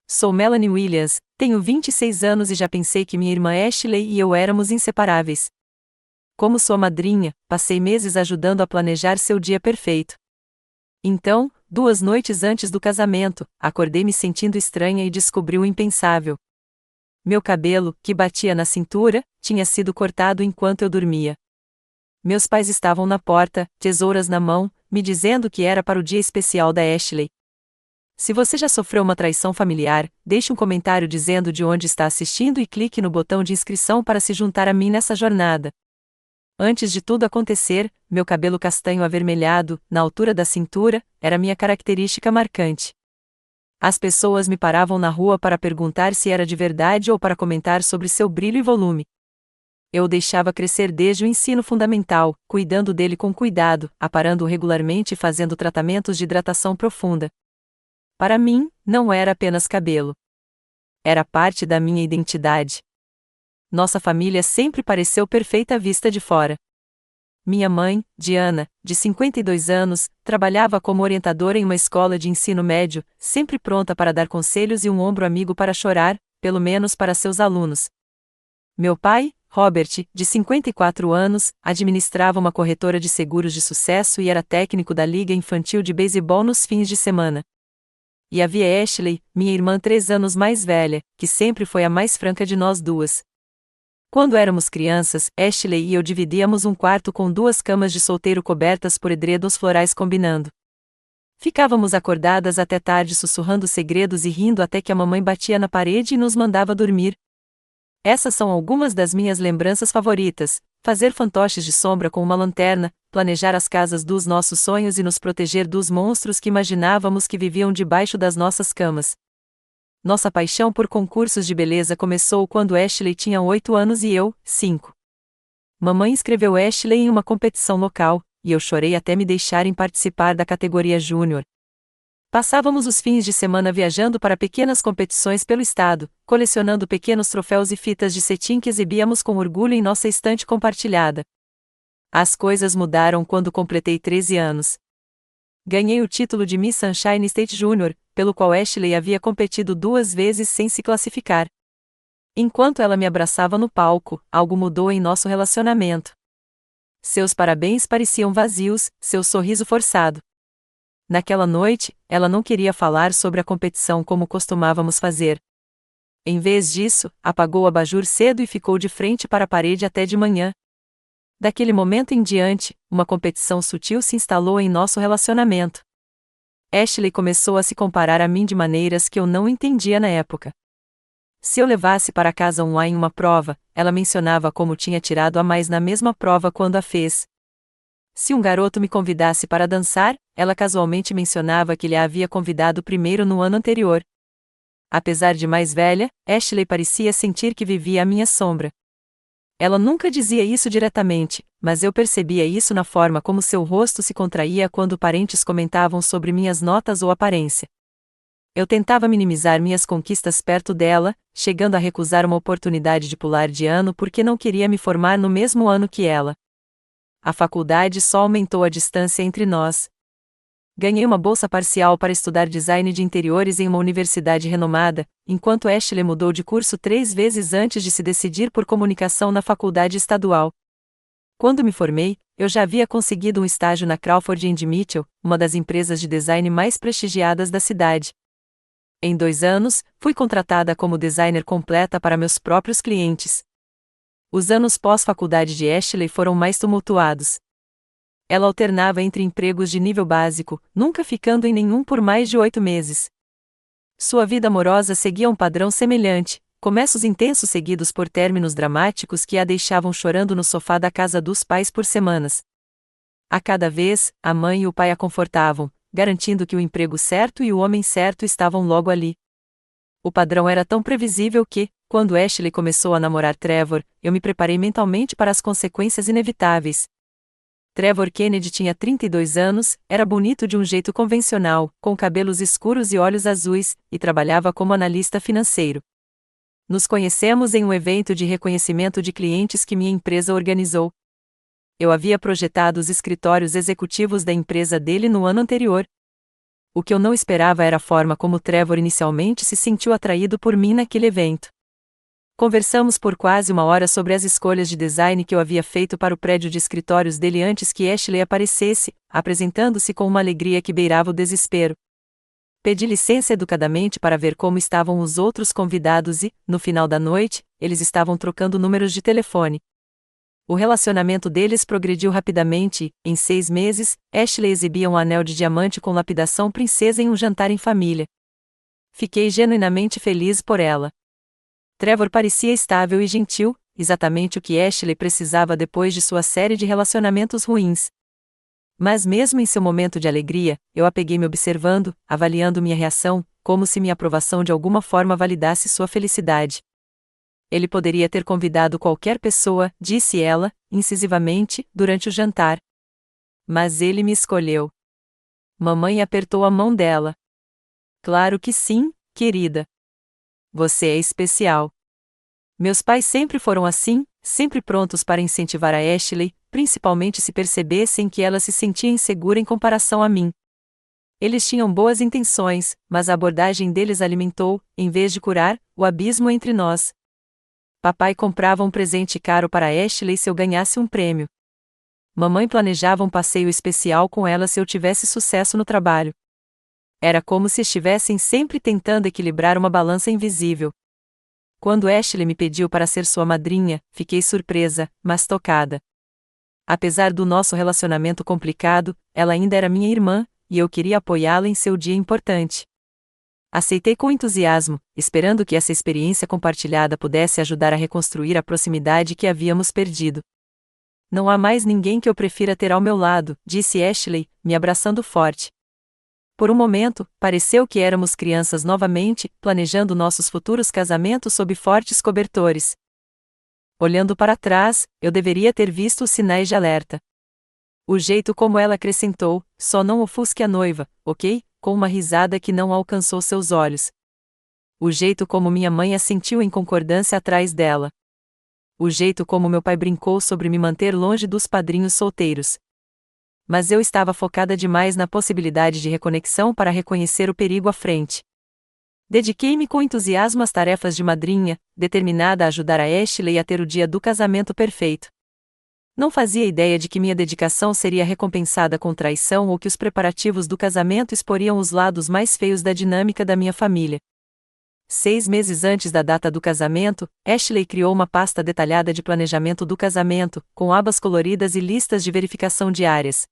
Sou Melanie Williams, tenho 26 anos e já pensei que minha irmã Ashley e eu éramos inseparáveis. Como sua madrinha, passei meses ajudando a planejar seu dia perfeito. Então, 2 noites antes do casamento, acordei me sentindo estranha e descobri o impensável. Meu cabelo, que batia na cintura, tinha sido cortado enquanto eu dormia. Meus pais estavam na porta, tesouras na mão, me dizendo que era para o dia especial da Ashley. Se você já sofreu uma traição familiar, deixe um comentário dizendo de onde está assistindo e clique no botão de inscrição para se juntar a mim nessa jornada. Antes de tudo acontecer, meu cabelo castanho avermelhado, na altura da cintura, era minha característica marcante. As pessoas me paravam na rua para perguntar se era de verdade ou para comentar sobre seu brilho e volume. Eu o deixava crescer desde o ensino fundamental, cuidando dele com cuidado, aparando-o regularmente e fazendo tratamentos de hidratação profunda. Para mim, não era apenas cabelo. Era parte da minha identidade. Nossa família sempre pareceu perfeita à vista de fora. Minha mãe, Diana, de 52 anos, trabalhava como orientadora em uma escola de ensino médio, sempre pronta para dar conselhos e um ombro amigo para chorar, pelo menos para seus alunos. Meu pai, Robert, de 54 anos, administrava uma corretora de seguros de sucesso e era técnico da Liga Infantil de Beisebol nos fins de semana. E havia Ashley, minha irmã 3 anos mais velha, que sempre foi a mais franca de nós duas. Quando éramos crianças, Ashley e eu dividíamos um quarto com 2 camas de solteiro cobertas por edredons florais combinando. Ficávamos acordadas até tarde sussurrando segredos e rindo até que a mamãe batia na parede e nos mandava dormir. Essas são algumas das minhas lembranças favoritas: fazer fantoches de sombra com uma lanterna, planejar as casas dos nossos sonhos e nos proteger dos monstros que imaginávamos que viviam debaixo das nossas camas. Nossa paixão por concursos de beleza começou quando Ashley tinha 8 anos e eu, 5. Mamãe inscreveu Ashley em uma competição local, e eu chorei até me deixarem participar da categoria Júnior. Passávamos os fins de semana viajando para pequenas competições pelo estado, colecionando pequenos troféus e fitas de cetim que exibíamos com orgulho em nossa estante compartilhada. As coisas mudaram quando completei 13 anos. Ganhei o título de Miss Sunshine State Junior, pelo qual Ashley havia competido 2 vezes sem se classificar. Enquanto ela me abraçava no palco, algo mudou em nosso relacionamento. Seus parabéns pareciam vazios, seu sorriso forçado. Naquela noite, ela não queria falar sobre a competição como costumávamos fazer. Em vez disso, apagou o abajur cedo e ficou de frente para a parede até de manhã. Daquele momento em diante, uma competição sutil se instalou em nosso relacionamento. Ashley começou a se comparar a mim de maneiras que eu não entendia na época. Se eu levasse para casa um A em uma prova, ela mencionava como tinha tirado a mais na mesma prova quando a fez. Se um garoto me convidasse para dançar, ela casualmente mencionava que ele a havia convidado primeiro no ano anterior. Apesar de mais velha, Ashley parecia sentir que vivia à minha sombra. Ela nunca dizia isso diretamente, mas eu percebia isso na forma como seu rosto se contraía quando parentes comentavam sobre minhas notas ou aparência. Eu tentava minimizar minhas conquistas perto dela, chegando a recusar uma oportunidade de pular de ano porque não queria me formar no mesmo ano que ela. A faculdade só aumentou a distância entre nós. Ganhei uma bolsa parcial para estudar design de interiores em uma universidade renomada, enquanto Ashley mudou de curso 3 vezes antes de se decidir por comunicação na faculdade estadual. Quando me formei, eu já havia conseguido um estágio na Crawford & Mitchell, uma das empresas de design mais prestigiadas da cidade. Em 2 anos, fui contratada como designer completa para meus próprios clientes. Os anos pós-faculdade de Ashley foram mais tumultuados. Ela alternava entre empregos de nível básico, nunca ficando em nenhum por mais de 8 meses. Sua vida amorosa seguia um padrão semelhante, começos intensos seguidos por términos dramáticos que a deixavam chorando no sofá da casa dos pais por semanas. A cada vez, a mãe e o pai a confortavam, garantindo que o emprego certo e o homem certo estavam logo ali. O padrão era tão previsível que, quando Ashley começou a namorar Trevor, eu me preparei mentalmente para as consequências inevitáveis. Trevor Kennedy tinha 32 anos, era bonito de um jeito convencional, com cabelos escuros e olhos azuis, e trabalhava como analista financeiro. Nos conhecemos em um evento de reconhecimento de clientes que minha empresa organizou. Eu havia projetado os escritórios executivos da empresa dele no ano anterior. O que eu não esperava era a forma como Trevor inicialmente se sentiu atraído por mim naquele evento. Conversamos por quase uma hora sobre as escolhas de design que eu havia feito para o prédio de escritórios dele antes que Ashley aparecesse, apresentando-se com uma alegria que beirava o desespero. Pedi licença educadamente para ver como estavam os outros convidados e, no final da noite, eles estavam trocando números de telefone. O relacionamento deles progrediu rapidamente e, em 6 meses, Ashley exibia um anel de diamante com lapidação princesa em um jantar em família. Fiquei genuinamente feliz por ela. Trevor parecia estável e gentil, exatamente o que Ashley precisava depois de sua série de relacionamentos ruins. Mas mesmo em seu momento de alegria, eu a peguei me observando, avaliando minha reação, como se minha aprovação de alguma forma validasse sua felicidade. Ele poderia ter convidado qualquer pessoa, disse ela, incisivamente, durante o jantar. Mas ele me escolheu. Mamãe apertou a mão dela. Claro que sim, querida. Você é especial. Meus pais sempre foram assim, sempre prontos para incentivar a Ashley, principalmente se percebessem que ela se sentia insegura em comparação a mim. Eles tinham boas intenções, mas a abordagem deles alimentou, em vez de curar, o abismo entre nós. Papai comprava um presente caro para Ashley se eu ganhasse um prêmio. Mamãe planejava um passeio especial com ela se eu tivesse sucesso no trabalho. Era como se estivessem sempre tentando equilibrar uma balança invisível. Quando Ashley me pediu para ser sua madrinha, fiquei surpresa, mas tocada. Apesar do nosso relacionamento complicado, ela ainda era minha irmã, e eu queria apoiá-la em seu dia importante. Aceitei com entusiasmo, esperando que essa experiência compartilhada pudesse ajudar a reconstruir a proximidade que havíamos perdido. Não há mais ninguém que eu prefira ter ao meu lado, disse Ashley, me abraçando forte. Por um momento, pareceu que éramos crianças novamente, planejando nossos futuros casamentos sob fortes cobertores. Olhando para trás, eu deveria ter visto os sinais de alerta. O jeito como ela acrescentou, só não ofusque a noiva, ok? Com uma risada que não alcançou seus olhos. O jeito como minha mãe assentiu em concordância atrás dela. O jeito como meu pai brincou sobre me manter longe dos padrinhos solteiros. Mas eu estava focada demais na possibilidade de reconexão para reconhecer o perigo à frente. Dediquei-me com entusiasmo às tarefas de madrinha, determinada a ajudar a Ashley a ter o dia do casamento perfeito. Não fazia ideia de que minha dedicação seria recompensada com traição ou que os preparativos do casamento exporiam os lados mais feios da dinâmica da minha família. 6 meses antes da data do casamento, Ashley criou uma pasta detalhada de planejamento do casamento, com abas coloridas e listas de verificação diárias.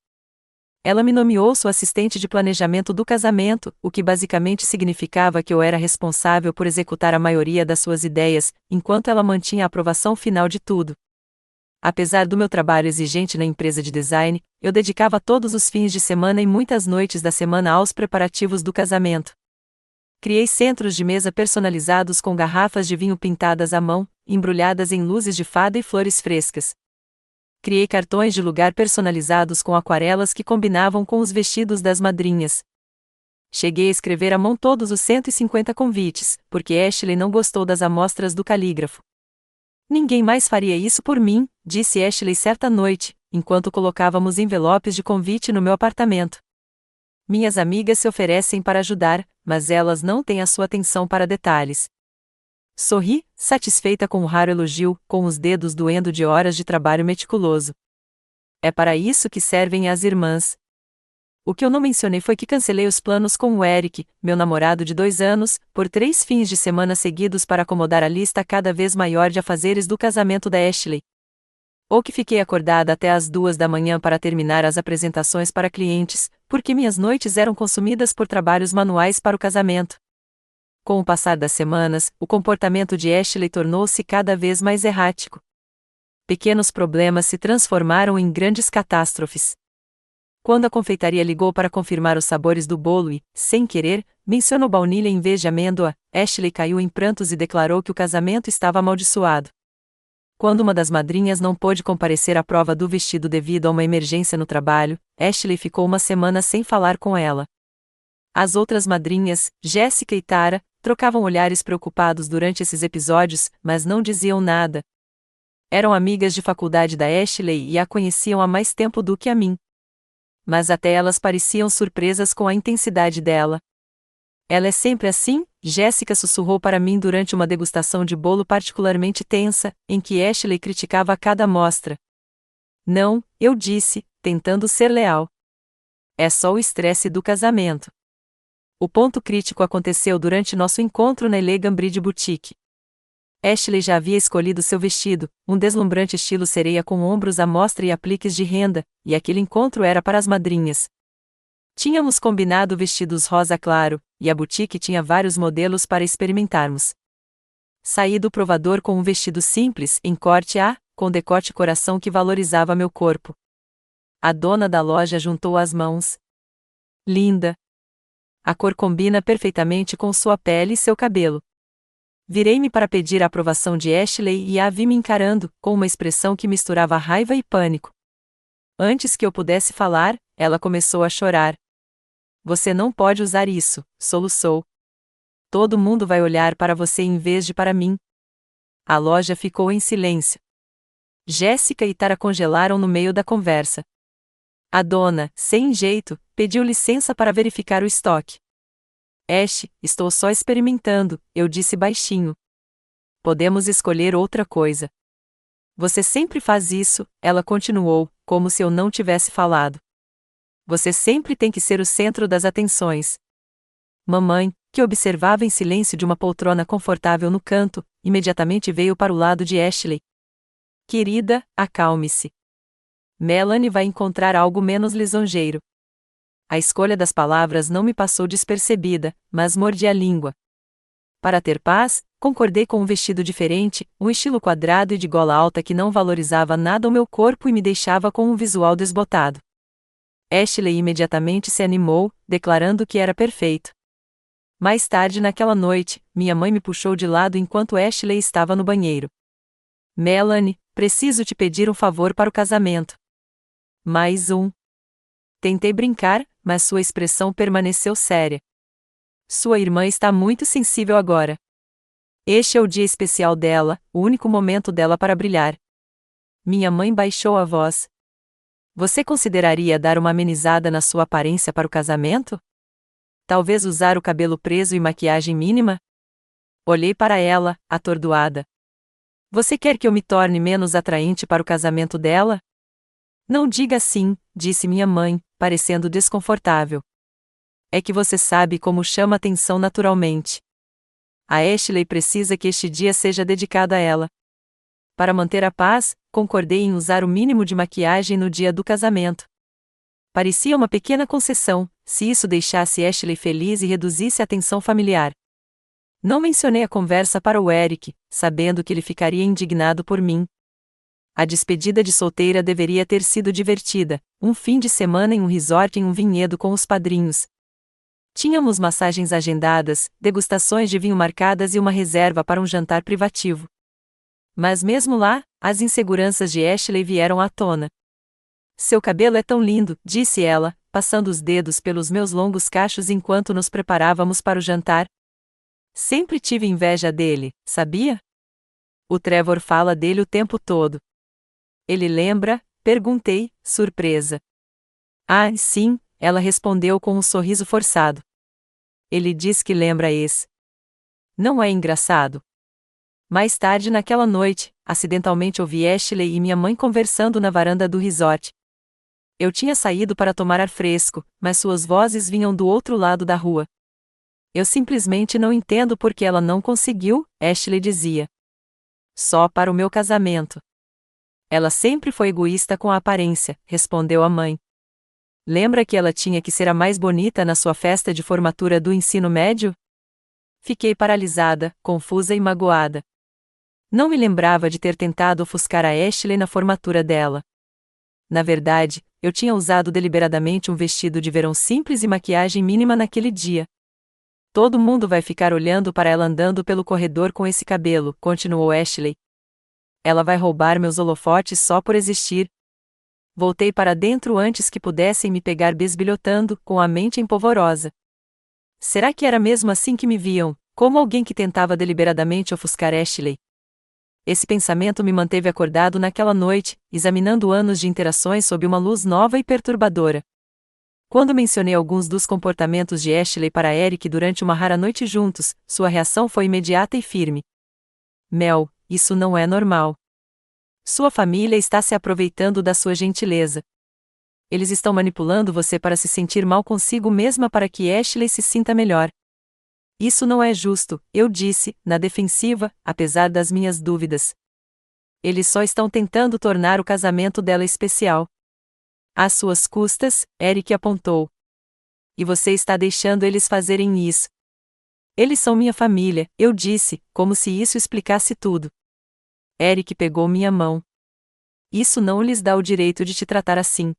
Ela me nomeou sua assistente de planejamento do casamento, o que basicamente significava que eu era responsável por executar a maioria das suas ideias, enquanto ela mantinha a aprovação final de tudo. Apesar do meu trabalho exigente na empresa de design, eu dedicava todos os fins de semana e muitas noites da semana aos preparativos do casamento. Criei centros de mesa personalizados com garrafas de vinho pintadas à mão, embrulhadas em luzes de fada e flores frescas. Criei cartões de lugar personalizados com aquarelas que combinavam com os vestidos das madrinhas. Cheguei a escrever à mão todos os 150 convites, porque Ashley não gostou das amostras do calígrafo. Ninguém mais faria isso por mim, disse Ashley certa noite, enquanto colocávamos envelopes de convite no meu apartamento. Minhas amigas se oferecem para ajudar, mas elas não têm a sua atenção para detalhes. Sorri, satisfeita com o raro elogio, com os dedos doendo de horas de trabalho meticuloso. É para isso que servem as irmãs. O que eu não mencionei foi que cancelei os planos com o Eric, meu namorado de 2 anos, por 3 fins de semana seguidos para acomodar a lista cada vez maior de afazeres do casamento da Ashley. Ou que fiquei acordada até às 2 da manhã para terminar as apresentações para clientes, porque minhas noites eram consumidas por trabalhos manuais para o casamento. Com o passar das semanas, o comportamento de Ashley tornou-se cada vez mais errático. Pequenos problemas se transformaram em grandes catástrofes. Quando a confeitaria ligou para confirmar os sabores do bolo e, sem querer, mencionou baunilha em vez de amêndoa, Ashley caiu em prantos e declarou que o casamento estava amaldiçoado. Quando uma das madrinhas não pôde comparecer à prova do vestido devido a uma emergência no trabalho, Ashley ficou uma semana sem falar com ela. As outras madrinhas, Jessica e Tara, trocavam olhares preocupados durante esses episódios, mas não diziam nada. Eram amigas de faculdade da Ashley e a conheciam há mais tempo do que a mim. Mas até elas pareciam surpresas com a intensidade dela. Ela é sempre assim? Jéssica sussurrou para mim durante uma degustação de bolo particularmente tensa, em que Ashley criticava a cada amostra. Não, eu disse, tentando ser leal. É só o estresse do casamento. O ponto crítico aconteceu durante nosso encontro na Elegant Bridge Boutique. Ashley já havia escolhido seu vestido, um deslumbrante estilo sereia com ombros à mostra e apliques de renda, e aquele encontro era para as madrinhas. Tínhamos combinado vestidos rosa claro, e a boutique tinha vários modelos para experimentarmos. Saí do provador com um vestido simples, em corte A, com decote coração que valorizava meu corpo. A dona da loja juntou as mãos. Linda! A cor combina perfeitamente com sua pele e seu cabelo. Virei-me para pedir a aprovação de Ashley e a vi me encarando, com uma expressão que misturava raiva e pânico. Antes que eu pudesse falar, ela começou a chorar. Você não pode usar isso, soluçou. Todo mundo vai olhar para você em vez de para mim. A loja ficou em silêncio. Jéssica e Tara congelaram no meio da conversa. A dona, sem jeito, pediu licença para verificar o estoque. Ash, estou só experimentando, eu disse baixinho. Podemos escolher outra coisa. Você sempre faz isso, ela continuou, como se eu não tivesse falado. Você sempre tem que ser o centro das atenções. Mamãe, que observava em silêncio de uma poltrona confortável no canto, imediatamente veio para o lado de Ashley. Querida, acalme-se. Melanie vai encontrar algo menos lisonjeiro. A escolha das palavras não me passou despercebida, mas mordi a língua. Para ter paz, concordei com um vestido diferente, um estilo quadrado e de gola alta que não valorizava nada o meu corpo e me deixava com um visual desbotado. Ashley imediatamente se animou, declarando que era perfeito. Mais tarde naquela noite, minha mãe me puxou de lado enquanto Ashley estava no banheiro. Melanie, preciso te pedir um favor para o casamento. Mais um. Tentei brincar, mas sua expressão permaneceu séria. Sua irmã está muito sensível agora. Este é o dia especial dela, o único momento dela para brilhar. Minha mãe baixou a voz. Você consideraria dar uma amenizada na sua aparência para o casamento? Talvez usar o cabelo preso e maquiagem mínima? Olhei para ela, atordoada. Você quer que eu me torne menos atraente para o casamento dela? Não diga assim, disse minha mãe, parecendo desconfortável. É que você sabe como chama atenção naturalmente. A Ashley precisa que este dia seja dedicado a ela. Para manter a paz, concordei em usar o mínimo de maquiagem no dia do casamento. Parecia uma pequena concessão, se isso deixasse Ashley feliz e reduzisse a tensão familiar. Não mencionei a conversa para o Eric, sabendo que ele ficaria indignado por mim. A despedida de solteira deveria ter sido divertida, um fim de semana em um resort em um vinhedo com os padrinhos. Tínhamos massagens agendadas, degustações de vinho marcadas e uma reserva para um jantar privativo. Mas mesmo lá, as inseguranças de Ashley vieram à tona. Seu cabelo é tão lindo, disse ela, passando os dedos pelos meus longos cachos enquanto nos preparávamos para o jantar. Sempre tive inveja dele, sabia? O Trevor fala dele o tempo todo. Ele lembra? Perguntei, surpresa. Ah, sim, ela respondeu com um sorriso forçado. Ele diz que lembra esse. Não é engraçado? Mais tarde naquela noite, acidentalmente ouvi Ashley e minha mãe conversando na varanda do resort. Eu tinha saído para tomar ar fresco, mas suas vozes vinham do outro lado da rua. Eu simplesmente não entendo por que ela não conseguiu, Ashley dizia. Só para o meu casamento. Ela sempre foi egoísta com a aparência, respondeu a mãe. Lembra que ela tinha que ser a mais bonita na sua festa de formatura do ensino médio? Fiquei paralisada, confusa e magoada. Não me lembrava de ter tentado ofuscar a Ashley na formatura dela. Na verdade, eu tinha usado deliberadamente um vestido de verão simples e maquiagem mínima naquele dia. Todo mundo vai ficar olhando para ela andando pelo corredor com esse cabelo, continuou Ashley. Ela vai roubar meus holofotes só por existir. Voltei para dentro antes que pudessem me pegar besbilhotando, com a mente empolvorosa. Será que era mesmo assim que me viam, como alguém que tentava deliberadamente ofuscar Ashley? Esse pensamento me manteve acordado naquela noite, examinando anos de interações sob uma luz nova e perturbadora. Quando mencionei alguns dos comportamentos de Ashley para Eric durante uma rara noite juntos, sua reação foi imediata e firme. Mel, isso não é normal. Sua família está se aproveitando da sua gentileza. Eles estão manipulando você para se sentir mal consigo mesma para que Ashley se sinta melhor. Isso não é justo, eu disse, na defensiva, apesar das minhas dúvidas. Eles só estão tentando tornar o casamento dela especial. Às suas custas, Eric apontou. E você está deixando eles fazerem isso. Eles são minha família, eu disse, como se isso explicasse tudo. Eric pegou minha mão. Isso não lhes dá o direito de te tratar assim.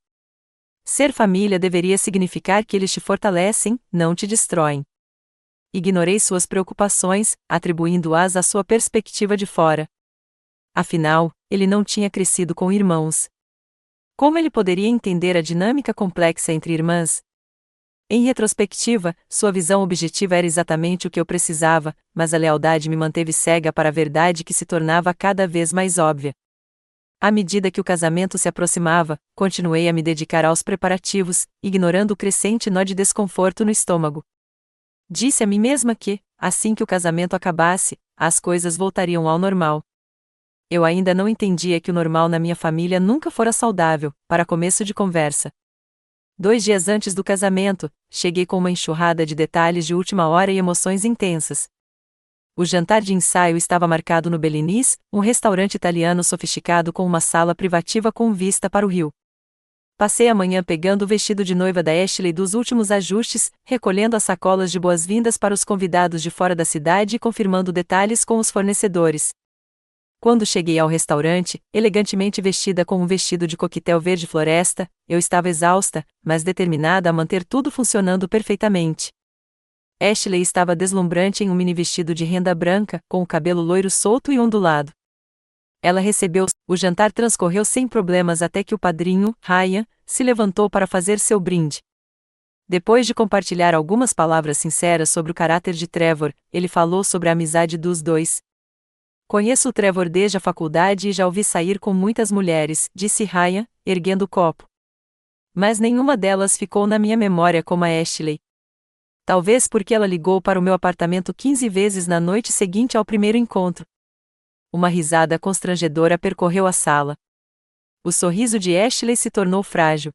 Ser família deveria significar que eles te fortalecem, não te destroem. Ignorei suas preocupações, atribuindo-as à sua perspectiva de fora. Afinal, ele não tinha crescido com irmãos. Como ele poderia entender a dinâmica complexa entre irmãs? Em retrospectiva, sua visão objetiva era exatamente o que eu precisava, mas a lealdade me manteve cega para a verdade que se tornava cada vez mais óbvia. À medida que o casamento se aproximava, continuei a me dedicar aos preparativos, ignorando o crescente nó de desconforto no estômago. Disse a mim mesma que, assim que o casamento acabasse, as coisas voltariam ao normal. Eu ainda não entendia que o normal na minha família nunca fora saudável, para começo de conversa. 2 dias antes do casamento, cheguei com uma enxurrada de detalhes de última hora e emoções intensas. O jantar de ensaio estava marcado no Bellini's, um restaurante italiano sofisticado com uma sala privativa com vista para o rio. Passei a manhã pegando o vestido de noiva da Ashley dos últimos ajustes, recolhendo as sacolas de boas-vindas para os convidados de fora da cidade e confirmando detalhes com os fornecedores. Quando cheguei ao restaurante, elegantemente vestida com um vestido de coquetel verde floresta, eu estava exausta, mas determinada a manter tudo funcionando perfeitamente. Ashley estava deslumbrante em um mini vestido de renda branca, com o cabelo loiro solto e ondulado. Ela recebeu. O jantar transcorreu sem problemas até que o padrinho, Ryan, se levantou para fazer seu brinde. Depois de compartilhar algumas palavras sinceras sobre o caráter de Trevor, ele falou sobre a amizade dos dois. Conheço o Trevor desde a faculdade e já ouvi sair com muitas mulheres, disse Ryan, erguendo o copo. Mas nenhuma delas ficou na minha memória como a Ashley. Talvez porque ela ligou para o meu apartamento 15 vezes na noite seguinte ao primeiro encontro. Uma risada constrangedora percorreu a sala. O sorriso de Ashley se tornou frágil.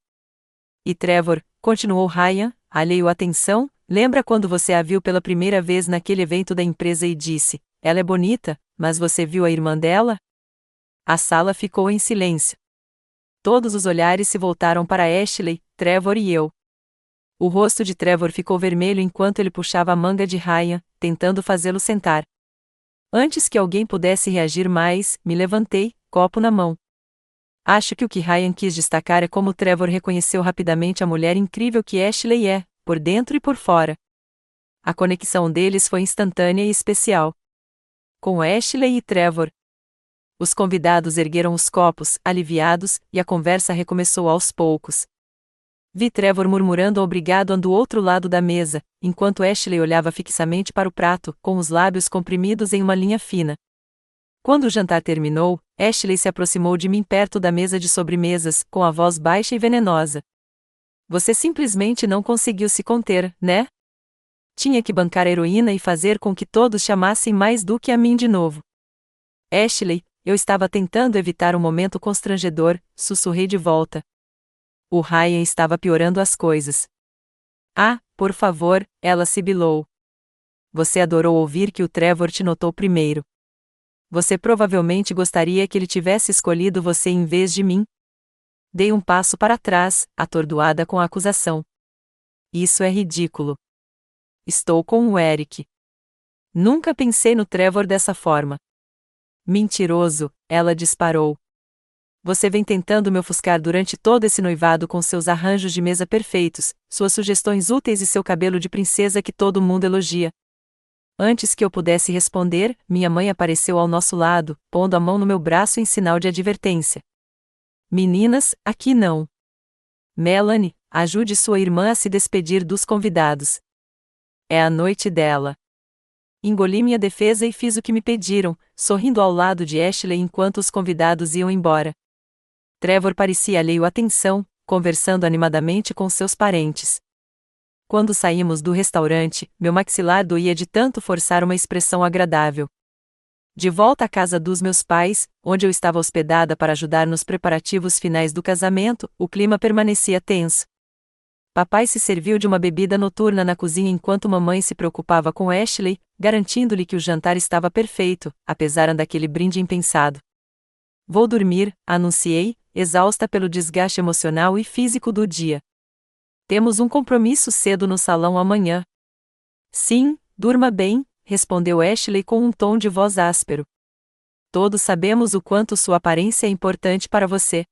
E Trevor, continuou Ryan, alheio à atenção, lembra quando você a viu pela primeira vez naquele evento da empresa e disse, ela é bonita, mas você viu a irmã dela? A sala ficou em silêncio. Todos os olhares se voltaram para Ashley, Trevor e eu. O rosto de Trevor ficou vermelho enquanto ele puxava a manga de Ryan, tentando fazê-lo sentar. Antes que alguém pudesse reagir mais, me levantei, copo na mão. Acho que o que Ryan quis destacar é como Trevor reconheceu rapidamente a mulher incrível que Ashley é, por dentro e por fora. A conexão deles foi instantânea e especial. Com Ashley e Trevor. Os convidados ergueram os copos, aliviados, e a conversa recomeçou aos poucos. Vi Trevor murmurando obrigado do outro lado da mesa, enquanto Ashley olhava fixamente para o prato, com os lábios comprimidos em uma linha fina. Quando o jantar terminou, Ashley se aproximou de mim perto da mesa de sobremesas, com a voz baixa e venenosa. Você simplesmente não conseguiu se conter, né? Tinha que bancar a heroína e fazer com que todos chamassem mais do que a mim de novo. Ashley, eu estava tentando evitar um momento constrangedor, sussurrei de volta. O Ryan estava piorando as coisas. Ah, por favor, ela sibilou. Você adorou ouvir que o Trevor te notou primeiro. Você provavelmente gostaria que ele tivesse escolhido você em vez de mim? Dei um passo para trás, atordoada com a acusação. Isso é ridículo. Estou com o Eric. Nunca pensei no Trevor dessa forma. Mentiroso, ela disparou. Você vem tentando me ofuscar durante todo esse noivado com seus arranjos de mesa perfeitos, suas sugestões úteis e seu cabelo de princesa que todo mundo elogia. Antes que eu pudesse responder, minha mãe apareceu ao nosso lado, pondo a mão no meu braço em sinal de advertência. Meninas, aqui não. Melanie, ajude sua irmã a se despedir dos convidados. É a noite dela. Engoli minha defesa e fiz o que me pediram, sorrindo ao lado de Ashley enquanto os convidados iam embora. Trevor parecia alheio à tensão, conversando animadamente com seus parentes. Quando saímos do restaurante, meu maxilar doía de tanto forçar uma expressão agradável. De volta à casa dos meus pais, onde eu estava hospedada para ajudar nos preparativos finais do casamento, o clima permanecia tenso. Papai se serviu de uma bebida noturna na cozinha enquanto mamãe se preocupava com Ashley, garantindo-lhe que o jantar estava perfeito, apesar daquele brinde impensado. Vou dormir, anunciei, exausta pelo desgaste emocional e físico do dia. Temos um compromisso cedo no salão amanhã. Sim, durma bem, respondeu Ashley com um tom de voz áspero. Todos sabemos o quanto sua aparência é importante para você.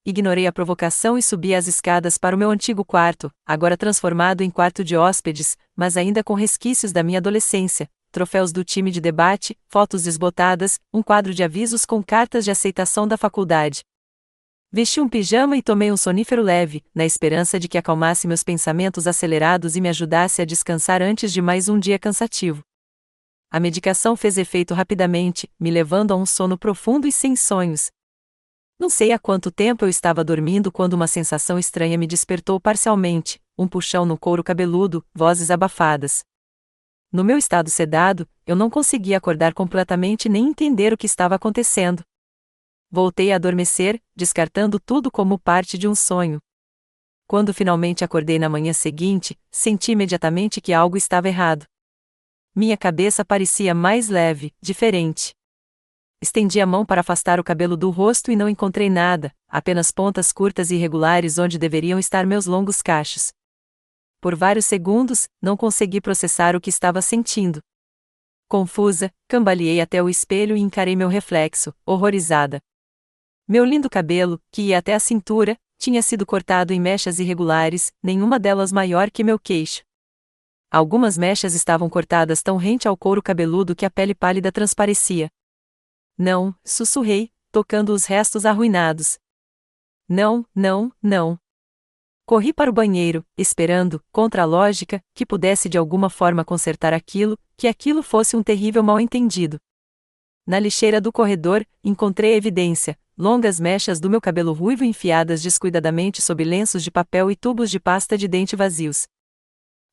Ignorei a provocação e subi as escadas para o meu antigo quarto, agora transformado em quarto de hóspedes, mas ainda com resquícios da minha adolescência, troféus do time de debate, fotos desbotadas, um quadro de avisos com cartas de aceitação da faculdade. Vesti um pijama e tomei um sonífero leve, na esperança de que acalmasse meus pensamentos acelerados e me ajudasse a descansar antes de mais um dia cansativo. A medicação fez efeito rapidamente, me levando a um sono profundo e sem sonhos. Não sei há quanto tempo eu estava dormindo quando uma sensação estranha me despertou parcialmente, um puxão no couro cabeludo, vozes abafadas. No meu estado sedado, eu não conseguia acordar completamente nem entender o que estava acontecendo. Voltei a adormecer, descartando tudo como parte de um sonho. Quando finalmente acordei na manhã seguinte, senti imediatamente que algo estava errado. Minha cabeça parecia mais leve, diferente. Estendi a mão para afastar o cabelo do rosto e não encontrei nada, apenas pontas curtas e irregulares onde deveriam estar meus longos cachos. Por vários segundos, não consegui processar o que estava sentindo. Confusa, cambaleei até o espelho e encarei meu reflexo, horrorizada. Meu lindo cabelo, que ia até a cintura, tinha sido cortado em mechas irregulares, nenhuma delas maior que meu queixo. Algumas mechas estavam cortadas tão rente ao couro cabeludo que a pele pálida transparecia. Não, sussurrei, tocando os restos arruinados. Não, não, não. Corri para o banheiro, esperando, contra a lógica, que pudesse de alguma forma consertar aquilo, que aquilo fosse um terrível mal-entendido. Na lixeira do corredor, encontrei a evidência, longas mechas do meu cabelo ruivo enfiadas descuidadamente sob lenços de papel e tubos de pasta de dente vazios.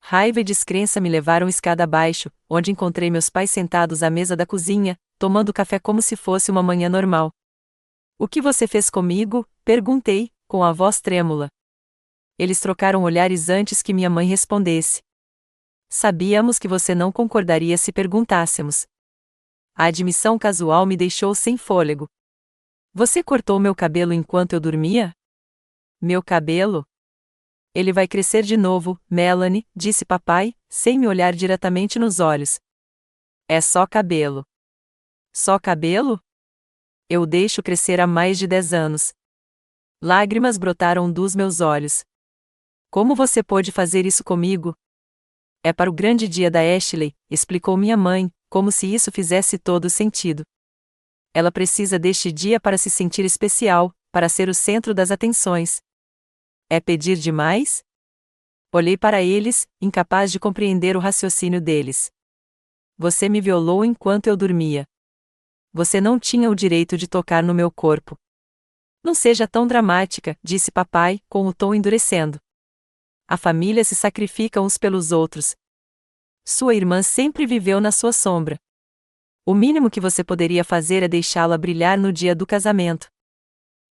Raiva e descrença me levaram escada abaixo, onde encontrei meus pais sentados à mesa da cozinha, tomando café como se fosse uma manhã normal. "O que você fez comigo?" perguntei, com a voz trêmula. Eles trocaram olhares antes que minha mãe respondesse. "Sabíamos que você não concordaria se perguntássemos." A admissão casual me deixou sem fôlego. "Você cortou meu cabelo enquanto eu dormia?" "Meu cabelo?" "Ele vai crescer de novo, Melanie", disse papai, sem me olhar diretamente nos olhos. "É só cabelo." "Só cabelo?" "Eu o deixo crescer há mais de 10 anos." Lágrimas brotaram dos meus olhos. "Como você pôde fazer isso comigo?" "É para o grande dia da Ashley", explicou minha mãe, como se isso fizesse todo sentido. "Ela precisa deste dia para se sentir especial, para ser o centro das atenções." "É pedir demais?" Olhei para eles, incapaz de compreender o raciocínio deles. "Você me violou enquanto eu dormia. Você não tinha o direito de tocar no meu corpo." "Não seja tão dramática", disse papai, com o tom endurecendo. "A família se sacrifica uns pelos outros. Sua irmã sempre viveu na sua sombra. O mínimo que você poderia fazer é deixá-la brilhar no dia do casamento."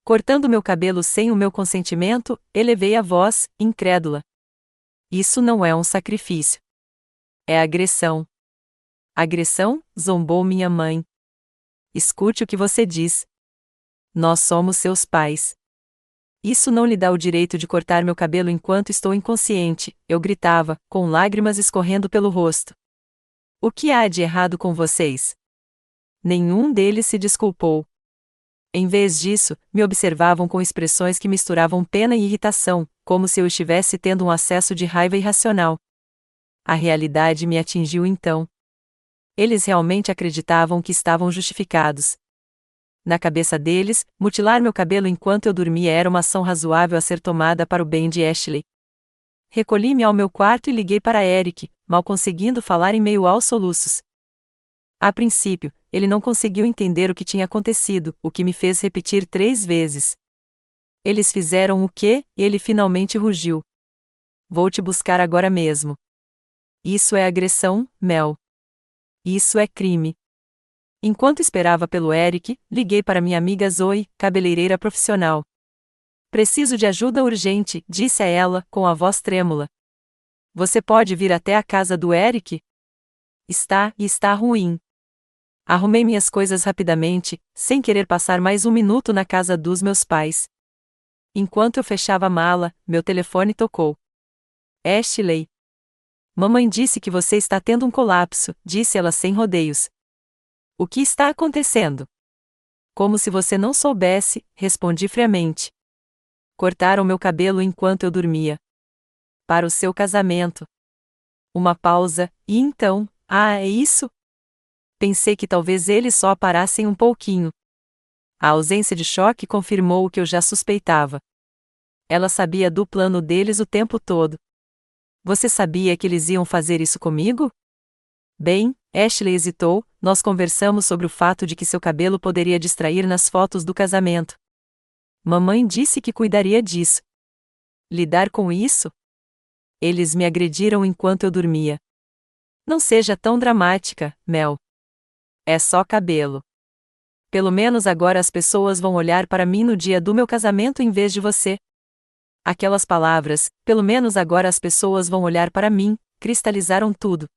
Cortando meu cabelo sem o meu consentimento, elevei a voz, incrédula. "Isso não é um sacrifício. É agressão." "Agressão?", zombou minha mãe. "Escute o que você diz. Nós somos seus pais. Isso não lhe dá o direito de cortar meu cabelo enquanto estou inconsciente", eu gritava, com lágrimas escorrendo pelo rosto. "O que há de errado com vocês?" Nenhum deles se desculpou. Em vez disso, me observavam com expressões que misturavam pena e irritação, como se eu estivesse tendo um acesso de raiva irracional. A realidade me atingiu então. Eles realmente acreditavam que estavam justificados. Na cabeça deles, mutilar meu cabelo enquanto eu dormia era uma ação razoável a ser tomada para o bem de Ashley. Recolhi-me ao meu quarto e liguei para Eric, mal conseguindo falar em meio aos soluços. A princípio, ele não conseguiu entender o que tinha acontecido, o que me fez repetir 3 vezes. Eles fizeram o quê? Ele finalmente rugiu. Vou te buscar agora mesmo. Isso é agressão, Mel. Isso é crime. Enquanto esperava pelo Eric, liguei para minha amiga Zoe, cabeleireira profissional. Preciso de ajuda urgente, disse a ela, com a voz trêmula. Você pode vir até a casa do Eric? Está ruim. Arrumei minhas coisas rapidamente, sem querer passar mais um minuto na casa dos meus pais. Enquanto eu fechava a mala, meu telefone tocou. Ashley. Mamãe disse que você está tendo um colapso, disse ela sem rodeios. O que está acontecendo? Como se você não soubesse, respondi friamente. Cortaram meu cabelo enquanto eu dormia. Para o seu casamento. Uma pausa, e então, é isso? Pensei que talvez eles só parassem um pouquinho. A ausência de choque confirmou o que eu já suspeitava. Ela sabia do plano deles o tempo todo. Você sabia que eles iam fazer isso comigo? Bem, Ashley hesitou, nós conversamos sobre o fato de que seu cabelo poderia distrair nas fotos do casamento. Mamãe disse que cuidaria disso. Lidar com isso? Eles me agrediram enquanto eu dormia. Não seja tão dramática, Mel. É só cabelo. Pelo menos agora as pessoas vão olhar para mim no dia do meu casamento em vez de você. Aquelas palavras, pelo menos agora as pessoas vão olhar para mim, cristalizaram tudo.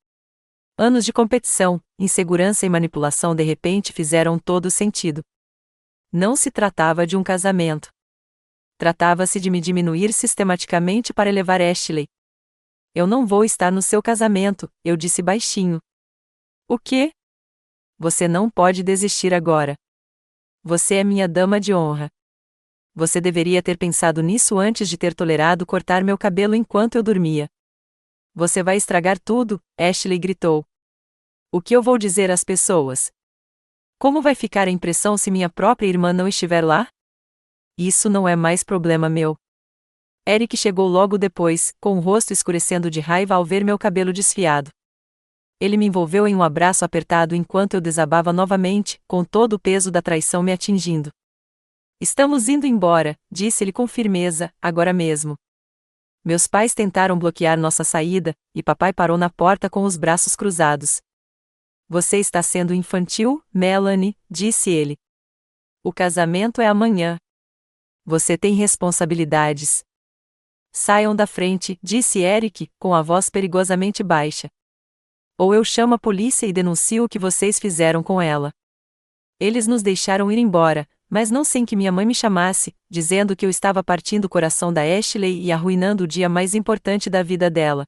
Anos de competição, insegurança e manipulação de repente fizeram todo sentido. Não se tratava de um casamento. Tratava-se de me diminuir sistematicamente para elevar Ashley. Eu não vou estar no seu casamento, eu disse baixinho. O quê? Você não pode desistir agora. Você é minha dama de honra. Você deveria ter pensado nisso antes de ter tolerado cortar meu cabelo enquanto eu dormia. Você vai estragar tudo, Ashley gritou. O que eu vou dizer às pessoas? Como vai ficar a impressão se minha própria irmã não estiver lá? Isso não é mais problema meu. Eric chegou logo depois, com o rosto escurecendo de raiva ao ver meu cabelo desfiado. Ele me envolveu em um abraço apertado enquanto eu desabava novamente, com todo o peso da traição me atingindo. Estamos indo embora, disse ele com firmeza, agora mesmo. Meus pais tentaram bloquear nossa saída, e papai parou na porta com os braços cruzados. Você está sendo infantil, Melanie, disse ele. O casamento é amanhã. Você tem responsabilidades. Saiam da frente, disse Eric, com a voz perigosamente baixa. Ou eu chamo a polícia e denuncio o que vocês fizeram com ela. Eles nos deixaram ir embora, mas não sem que minha mãe me chamasse, dizendo que eu estava partindo o coração da Ashley e arruinando o dia mais importante da vida dela.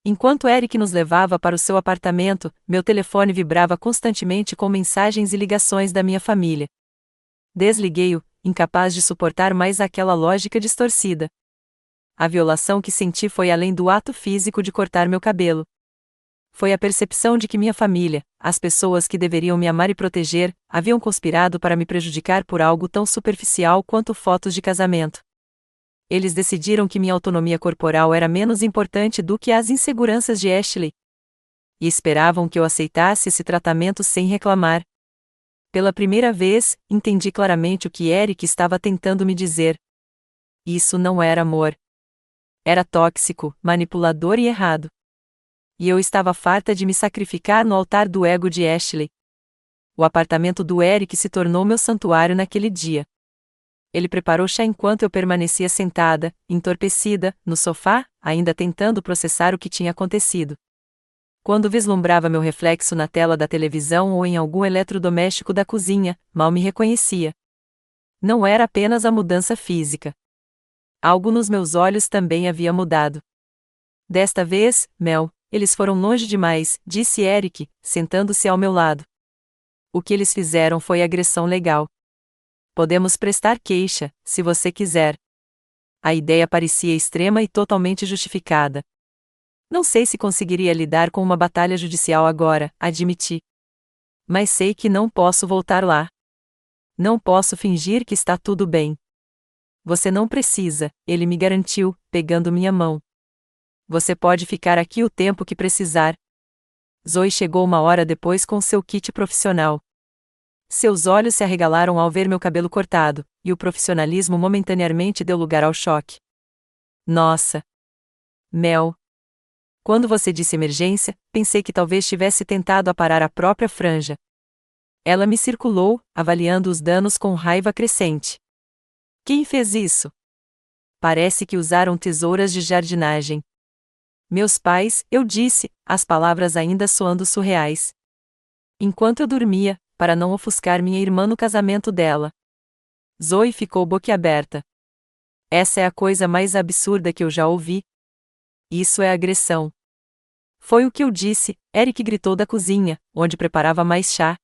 Enquanto Eric nos levava para o seu apartamento, meu telefone vibrava constantemente com mensagens e ligações da minha família. Desliguei-o, incapaz de suportar mais aquela lógica distorcida. A violação que senti foi além do ato físico de cortar meu cabelo. Foi a percepção de que minha família, as pessoas que deveriam me amar e proteger, haviam conspirado para me prejudicar por algo tão superficial quanto fotos de casamento. Eles decidiram que minha autonomia corporal era menos importante do que as inseguranças de Ashley. E esperavam que eu aceitasse esse tratamento sem reclamar. Pela primeira vez, entendi claramente o que Eric estava tentando me dizer. Isso não era amor. Era tóxico, manipulador e errado. E eu estava farta de me sacrificar no altar do ego de Ashley. O apartamento do Eric se tornou meu santuário naquele dia. Ele preparou chá enquanto eu permanecia sentada, entorpecida, no sofá, ainda tentando processar o que tinha acontecido. Quando vislumbrava meu reflexo na tela da televisão ou em algum eletrodoméstico da cozinha, mal me reconhecia. Não era apenas a mudança física. Algo nos meus olhos também havia mudado. Desta vez, Mel, eles foram longe demais, disse Eric, sentando-se ao meu lado. O que eles fizeram foi agressão legal. Podemos prestar queixa, se você quiser. A ideia parecia extrema e totalmente justificada. Não sei se conseguiria lidar com uma batalha judicial agora, admiti. Mas sei que não posso voltar lá. Não posso fingir que está tudo bem. Você não precisa, ele me garantiu, pegando minha mão. Você pode ficar aqui o tempo que precisar. Zoe chegou uma hora depois com seu kit profissional. Seus olhos se arregalaram ao ver meu cabelo cortado, e o profissionalismo momentaneamente deu lugar ao choque. Nossa! Mel! Quando você disse emergência, pensei que talvez tivesse tentado aparar a própria franja. Ela me circulou, avaliando os danos com raiva crescente. Quem fez isso? Parece que usaram tesouras de jardinagem. Meus pais, eu disse, as palavras ainda soando surreais. Enquanto eu dormia, para não ofuscar minha irmã no casamento dela. Zoe ficou boquiaberta. Essa é a coisa mais absurda que eu já ouvi. Isso é agressão. Foi o que eu disse, Eric gritou da cozinha, onde preparava mais chá.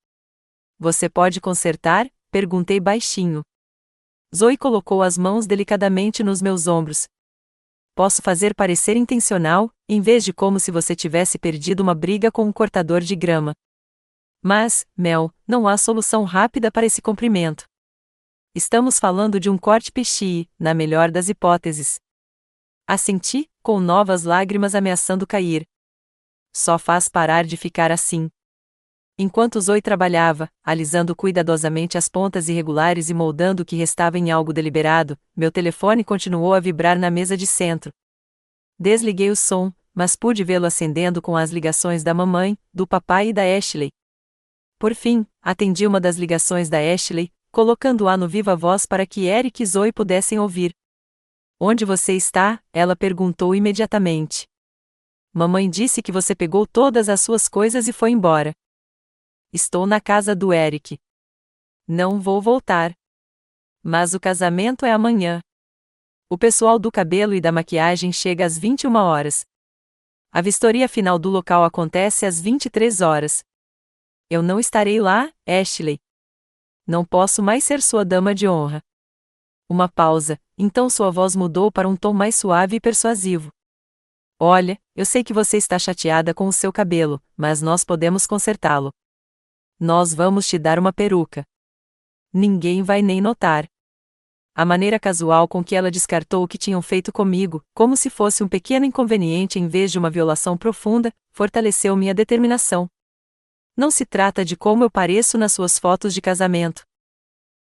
Você pode consertar? Perguntei baixinho. Zoe colocou as mãos delicadamente nos meus ombros. Posso fazer parecer intencional, em vez de como se você tivesse perdido uma briga com um cortador de grama. Mas, Mel, não há solução rápida para esse comprimento. Estamos falando de um corte pixie, na melhor das hipóteses. Assenti, com novas lágrimas ameaçando cair. Só faz parar de ficar assim. Enquanto Zoe trabalhava, alisando cuidadosamente as pontas irregulares e moldando o que restava em algo deliberado, meu telefone continuou a vibrar na mesa de centro. Desliguei o som, mas pude vê-lo acendendo com as ligações da mamãe, do papai e da Ashley. Por fim, atendi uma das ligações da Ashley, colocando-a no viva voz para que Eric e Zoe pudessem ouvir. Onde você está? Ela perguntou imediatamente. Mamãe disse que você pegou todas as suas coisas e foi embora. Estou na casa do Eric. Não vou voltar. Mas o casamento é amanhã. O pessoal do cabelo e da maquiagem chega às 21 horas. A vistoria final do local acontece às 23 horas. Eu não estarei lá, Ashley. Não posso mais ser sua dama de honra. Uma pausa, então sua voz mudou para um tom mais suave e persuasivo. Olha, eu sei que você está chateada com o seu cabelo, mas nós podemos consertá-lo. Nós vamos te dar uma peruca. Ninguém vai nem notar. A maneira casual com que ela descartou o que tinham feito comigo, como se fosse um pequeno inconveniente em vez de uma violação profunda, fortaleceu minha determinação. Não se trata de como eu pareço nas suas fotos de casamento.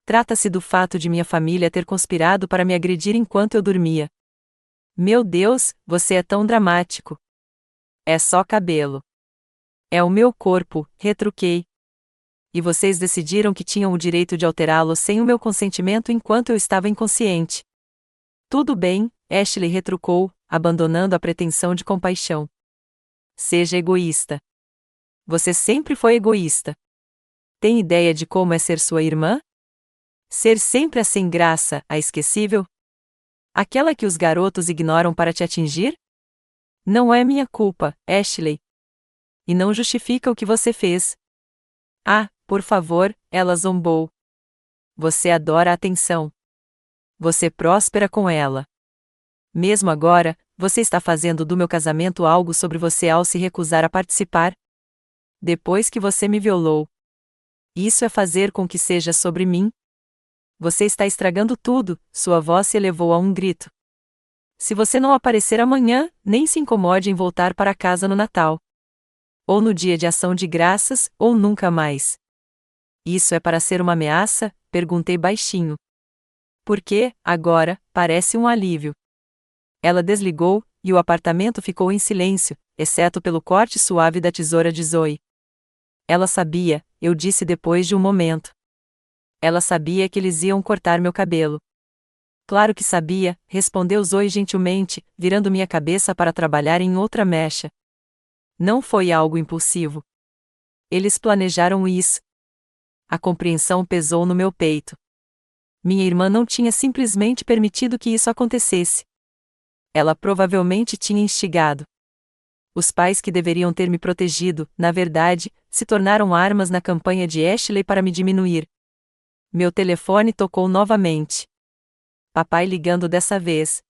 Trata-se do fato de minha família ter conspirado para me agredir enquanto eu dormia. Meu Deus, você é tão dramático. É só cabelo. É o meu corpo, retruquei. E vocês decidiram que tinham o direito de alterá-lo sem o meu consentimento enquanto eu estava inconsciente. Tudo bem, Ashley retrucou, abandonando a pretensão de compaixão. Seja egoísta. Você sempre foi egoísta. Tem ideia de como é ser sua irmã? Ser sempre a sem graça, a esquecível? Aquela que os garotos ignoram para te atingir? Não é minha culpa, Ashley. E não justifica o que você fez. Ah, por favor, ela zombou. Você adora a atenção. Você próspera com ela. Mesmo agora, você está fazendo do meu casamento algo sobre você ao se recusar a participar? Depois que você me violou. Isso é fazer com que seja sobre mim? Você está estragando tudo, sua voz se elevou a um grito. Se você não aparecer amanhã, nem se incomode em voltar para casa no Natal. Ou no dia de ação de graças, ou nunca mais. Isso é para ser uma ameaça? Perguntei baixinho. Porque, agora, parece um alívio. Ela desligou, e o apartamento ficou em silêncio, exceto pelo corte suave da tesoura de Zoe. Ela sabia, eu disse depois de um momento. Ela sabia que eles iam cortar meu cabelo. Claro que sabia, respondeu Zoe gentilmente, virando minha cabeça para trabalhar em outra mecha. Não foi algo impulsivo. Eles planejaram isso. A compreensão pesou no meu peito. Minha irmã não tinha simplesmente permitido que isso acontecesse. Ela provavelmente tinha instigado. Os pais que deveriam ter me protegido, na verdade, se tornaram armas na campanha de Ashley para me diminuir. Meu telefone tocou novamente. Papai ligando dessa vez.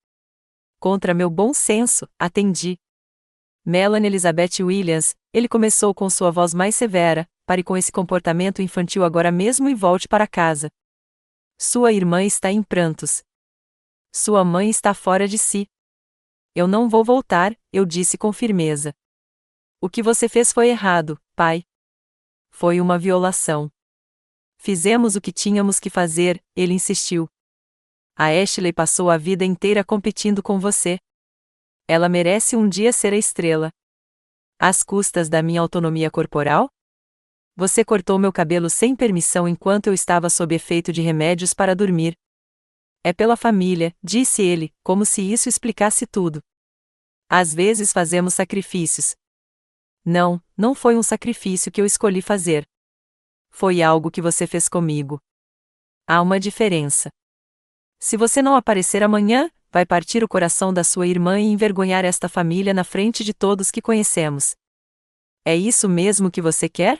Contra meu bom senso, atendi. Melanie Elizabeth Williams, ele começou com sua voz mais severa, pare com esse comportamento infantil agora mesmo e volte para casa. Sua irmã está em prantos. Sua mãe está fora de si. Eu não vou voltar, eu disse com firmeza. O que você fez foi errado, pai. Foi uma violação. Fizemos o que tínhamos que fazer, ele insistiu. A Ashley passou a vida inteira competindo com você. Ela merece um dia ser a estrela. Às custas da minha autonomia corporal? Você cortou meu cabelo sem permissão enquanto eu estava sob efeito de remédios para dormir. É pela família, disse ele, como se isso explicasse tudo. Às vezes fazemos sacrifícios. Não, não foi um sacrifício que eu escolhi fazer. Foi algo que você fez comigo. Há uma diferença. Se você não aparecer amanhã, vai partir o coração da sua irmã e envergonhar esta família na frente de todos que conhecemos. É isso mesmo que você quer?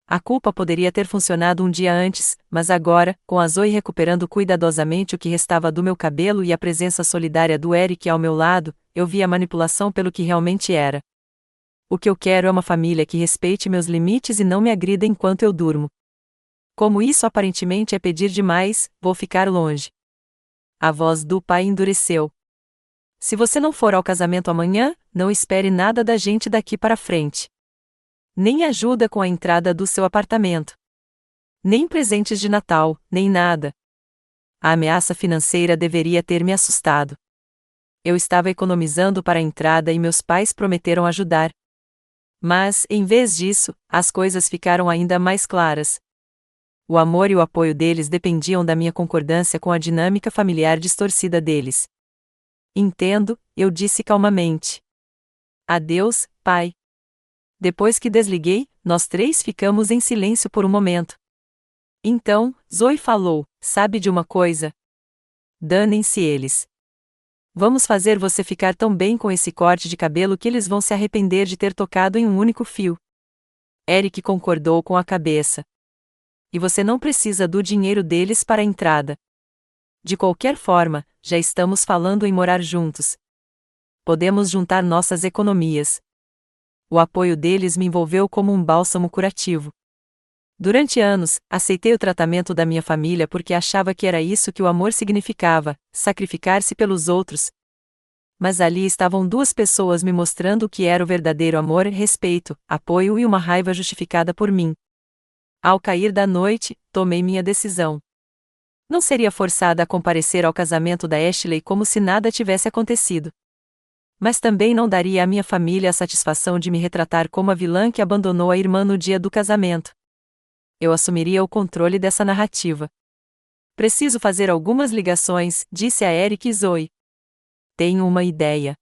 A culpa poderia ter funcionado um dia antes, mas agora, com a Zoe recuperando cuidadosamente o que restava do meu cabelo e a presença solidária do Eric ao meu lado, eu vi a manipulação pelo que realmente era. O que eu quero é uma família que respeite meus limites e não me agrida enquanto eu durmo. Como isso aparentemente é pedir demais, vou ficar longe. A voz do pai endureceu. Se você não for ao casamento amanhã, não espere nada da gente daqui para frente. Nem ajuda com a entrada do seu apartamento. Nem presentes de Natal, nem nada. A ameaça financeira deveria ter me assustado. Eu estava economizando para a entrada e meus pais prometeram ajudar. Mas, em vez disso, as coisas ficaram ainda mais claras. O amor e o apoio deles dependiam da minha concordância com a dinâmica familiar distorcida deles. Entendo, eu disse calmamente. Adeus, pai. Depois que desliguei, nós três ficamos em silêncio por um momento. Então, Zoe falou, sabe de uma coisa? Danem-se eles. Vamos fazer você ficar tão bem com esse corte de cabelo que eles vão se arrepender de ter tocado em um único fio. Eric concordou com a cabeça. E você não precisa do dinheiro deles para a entrada. De qualquer forma, já estamos falando em morar juntos. Podemos juntar nossas economias. O apoio deles me envolveu como um bálsamo curativo. Durante anos, aceitei o tratamento da minha família porque achava que era isso que o amor significava, sacrificar-se pelos outros. Mas ali estavam duas pessoas me mostrando o que era o verdadeiro amor: respeito, apoio e uma raiva justificada por mim. Ao cair da noite, tomei minha decisão. Não seria forçada a comparecer ao casamento da Ashley como se nada tivesse acontecido. Mas também não daria à minha família a satisfação de me retratar como a vilã que abandonou a irmã no dia do casamento. Eu assumiria o controle dessa narrativa. Preciso fazer algumas ligações, disse a Eric e Zoe. Tenho uma ideia.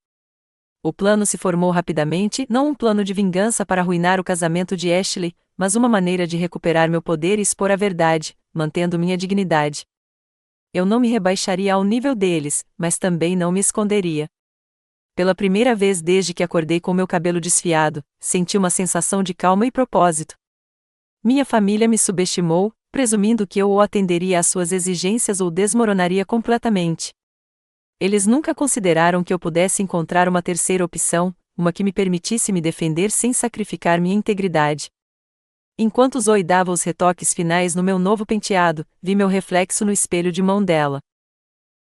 O plano se formou rapidamente, não um plano de vingança para arruinar o casamento de Ashley, mas uma maneira de recuperar meu poder e expor a verdade, mantendo minha dignidade. Eu não me rebaixaria ao nível deles, mas também não me esconderia. Pela primeira vez desde que acordei com meu cabelo desfiado, senti uma sensação de calma e propósito. Minha família me subestimou, presumindo que eu ou atenderia às suas exigências ou desmoronaria completamente. Eles nunca consideraram que eu pudesse encontrar uma terceira opção, uma que me permitisse me defender sem sacrificar minha integridade. Enquanto Zoe dava os retoques finais no meu novo penteado, vi meu reflexo no espelho de mão dela.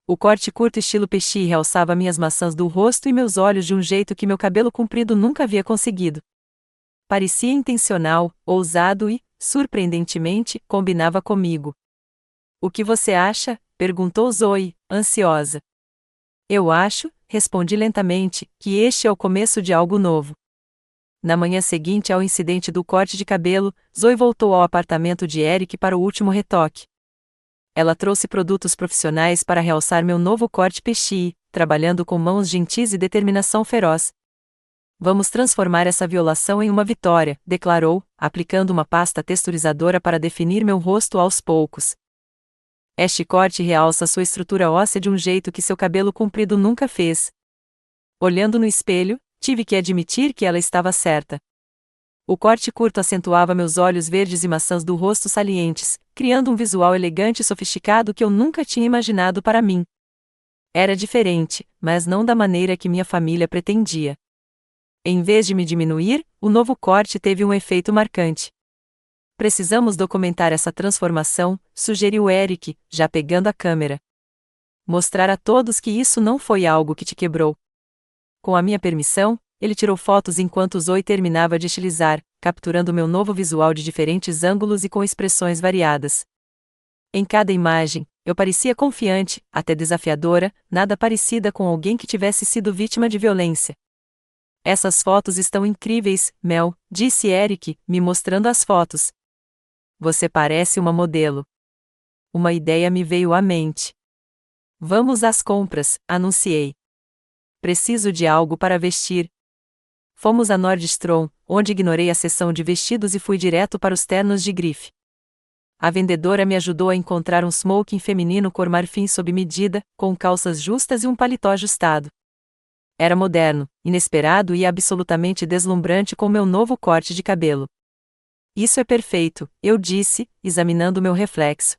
O corte curto estilo peixe realçava minhas maçãs do rosto e meus olhos de um jeito que meu cabelo comprido nunca havia conseguido. Parecia intencional, ousado e, surpreendentemente, combinava comigo. O que você acha? Perguntou Zoe, ansiosa. Eu acho, respondi lentamente, que este é o começo de algo novo. Na manhã seguinte ao incidente do corte de cabelo, Zoe voltou ao apartamento de Eric para o último retoque. Ela trouxe produtos profissionais para realçar meu novo corte peixe, trabalhando com mãos gentis e determinação feroz. Vamos transformar essa violação em uma vitória, declarou, aplicando uma pasta texturizadora para definir meu rosto aos poucos. Este corte realça sua estrutura óssea de um jeito que seu cabelo comprido nunca fez. Olhando no espelho, tive que admitir que ela estava certa. O corte curto acentuava meus olhos verdes e maçãs do rosto salientes, criando um visual elegante e sofisticado que eu nunca tinha imaginado para mim. Era diferente, mas não da maneira que minha família pretendia. Em vez de me diminuir, o novo corte teve um efeito marcante. Precisamos documentar essa transformação, sugeriu Eric, já pegando a câmera. Mostrar a todos que isso não foi algo que te quebrou. Com a minha permissão, Ele tirou fotos enquanto usou e terminava de estilizar, capturando meu novo visual de diferentes ângulos e com expressões variadas. Em cada imagem, eu parecia confiante, até desafiadora, nada parecida com alguém que tivesse sido vítima de violência. Essas fotos estão incríveis, Mel, disse Eric, me mostrando as fotos. Você parece uma modelo. Uma ideia me veio à mente. Vamos às compras, anunciei. Preciso de algo para vestir. Fomos a Nordstrom, onde ignorei a seção de vestidos e fui direto para os ternos de grife. A vendedora me ajudou a encontrar um smoking feminino cor marfim sob medida, com calças justas e um paletó ajustado. Era moderno, inesperado e absolutamente deslumbrante com meu novo corte de cabelo. Isso é perfeito, eu disse, examinando meu reflexo.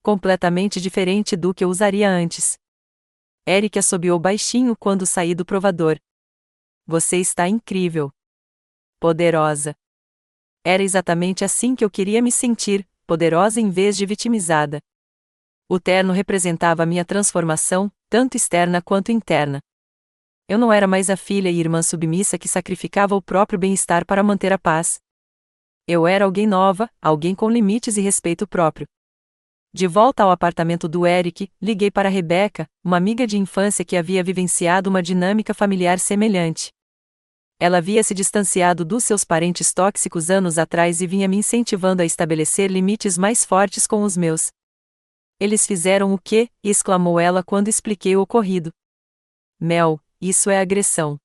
Completamente diferente do que eu usaria antes. Eric assobiou baixinho quando saí do provador. Você está incrível. Poderosa. Era exatamente assim que eu queria me sentir, poderosa em vez de vitimizada. O terno representava a minha transformação, tanto externa quanto interna. Eu não era mais a filha e irmã submissa que sacrificava o próprio bem-estar para manter a paz. Eu era alguém nova, alguém com limites e respeito próprio. De volta ao apartamento do Eric, liguei para Rebecca, uma amiga de infância que havia vivenciado uma dinâmica familiar semelhante. Ela havia se distanciado dos seus parentes tóxicos anos atrás e vinha me incentivando a estabelecer limites mais fortes com os meus. Eles fizeram o quê? Exclamou ela quando expliquei o ocorrido. Mel, isso é agressão.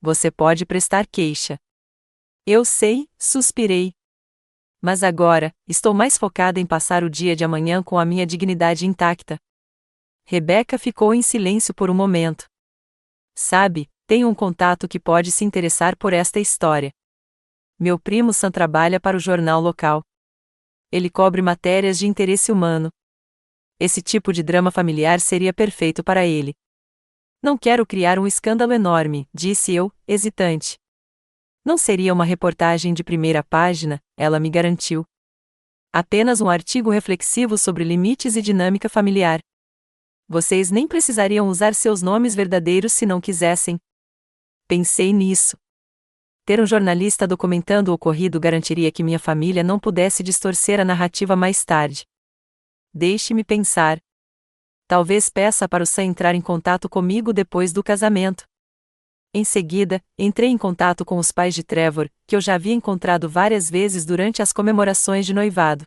Você pode prestar queixa. Eu sei, suspirei. Mas agora, estou mais focada em passar o dia de amanhã com a minha dignidade intacta. Rebecca ficou em silêncio por um momento. Sabe, tenho um contato que pode se interessar por esta história. Meu primo Sam trabalha para o jornal local. Ele cobre matérias de interesse humano. Esse tipo de drama familiar seria perfeito para ele. Não quero criar um escândalo enorme, disse eu, hesitante. Não seria uma reportagem de primeira página, ela me garantiu. Apenas um artigo reflexivo sobre limites e dinâmica familiar. Vocês nem precisariam usar seus nomes verdadeiros se não quisessem. Pensei nisso. Ter um jornalista documentando o ocorrido garantiria que minha família não pudesse distorcer a narrativa mais tarde. Deixe-me pensar. Talvez peça para o Sam entrar em contato comigo depois do casamento. Em seguida, entrei em contato com os pais de Trevor, que eu já havia encontrado várias vezes durante as comemorações de noivado.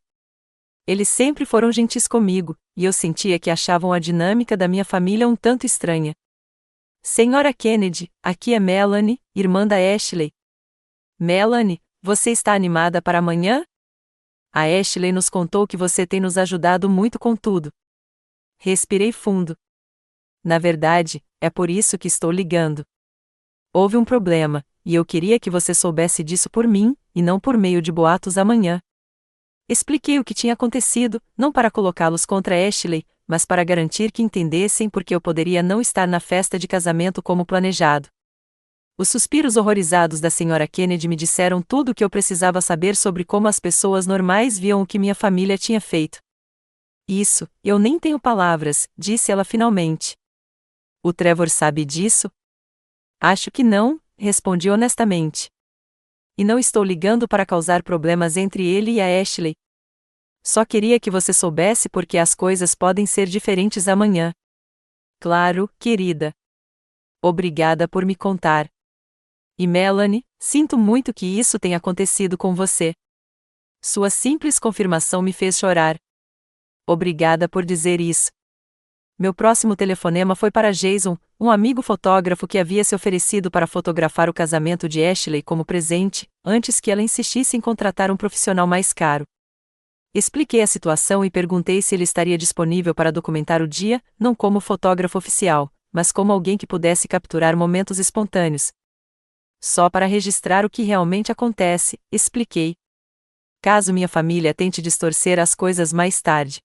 Eles sempre foram gentis comigo, e eu sentia que achavam a dinâmica da minha família um tanto estranha. Senhora Kennedy, aqui é Melanie, irmã da Ashley. Melanie, você está animada para amanhã? A Ashley nos contou que você tem nos ajudado muito com tudo. Respirei fundo. Na verdade, é por isso que estou ligando. Houve um problema, e eu queria que você soubesse disso por mim, e não por meio de boatos amanhã. Expliquei o que tinha acontecido, não para colocá-los contra Ashley, mas para garantir que entendessem porque eu poderia não estar na festa de casamento como planejado. Os suspiros horrorizados da Sra. Kennedy me disseram tudo o que eu precisava saber sobre como as pessoas normais viam o que minha família tinha feito. Isso, eu nem tenho palavras, disse ela finalmente. O Trevor sabe disso? Acho que não, respondi honestamente. E não estou ligando para causar problemas entre ele e a Ashley. Só queria que você soubesse porque as coisas podem ser diferentes amanhã. Claro, querida. Obrigada por me contar. E Melanie, sinto muito que isso tenha acontecido com você. Sua simples confirmação me fez chorar. Obrigada por dizer isso. Meu próximo telefonema foi para Jason, um amigo fotógrafo que havia se oferecido para fotografar o casamento de Ashley como presente, antes que ela insistisse em contratar um profissional mais caro. Expliquei a situação e perguntei se ele estaria disponível para documentar o dia, não como fotógrafo oficial, mas como alguém que pudesse capturar momentos espontâneos. Só para registrar o que realmente acontece, expliquei. Caso minha família tente distorcer as coisas mais tarde.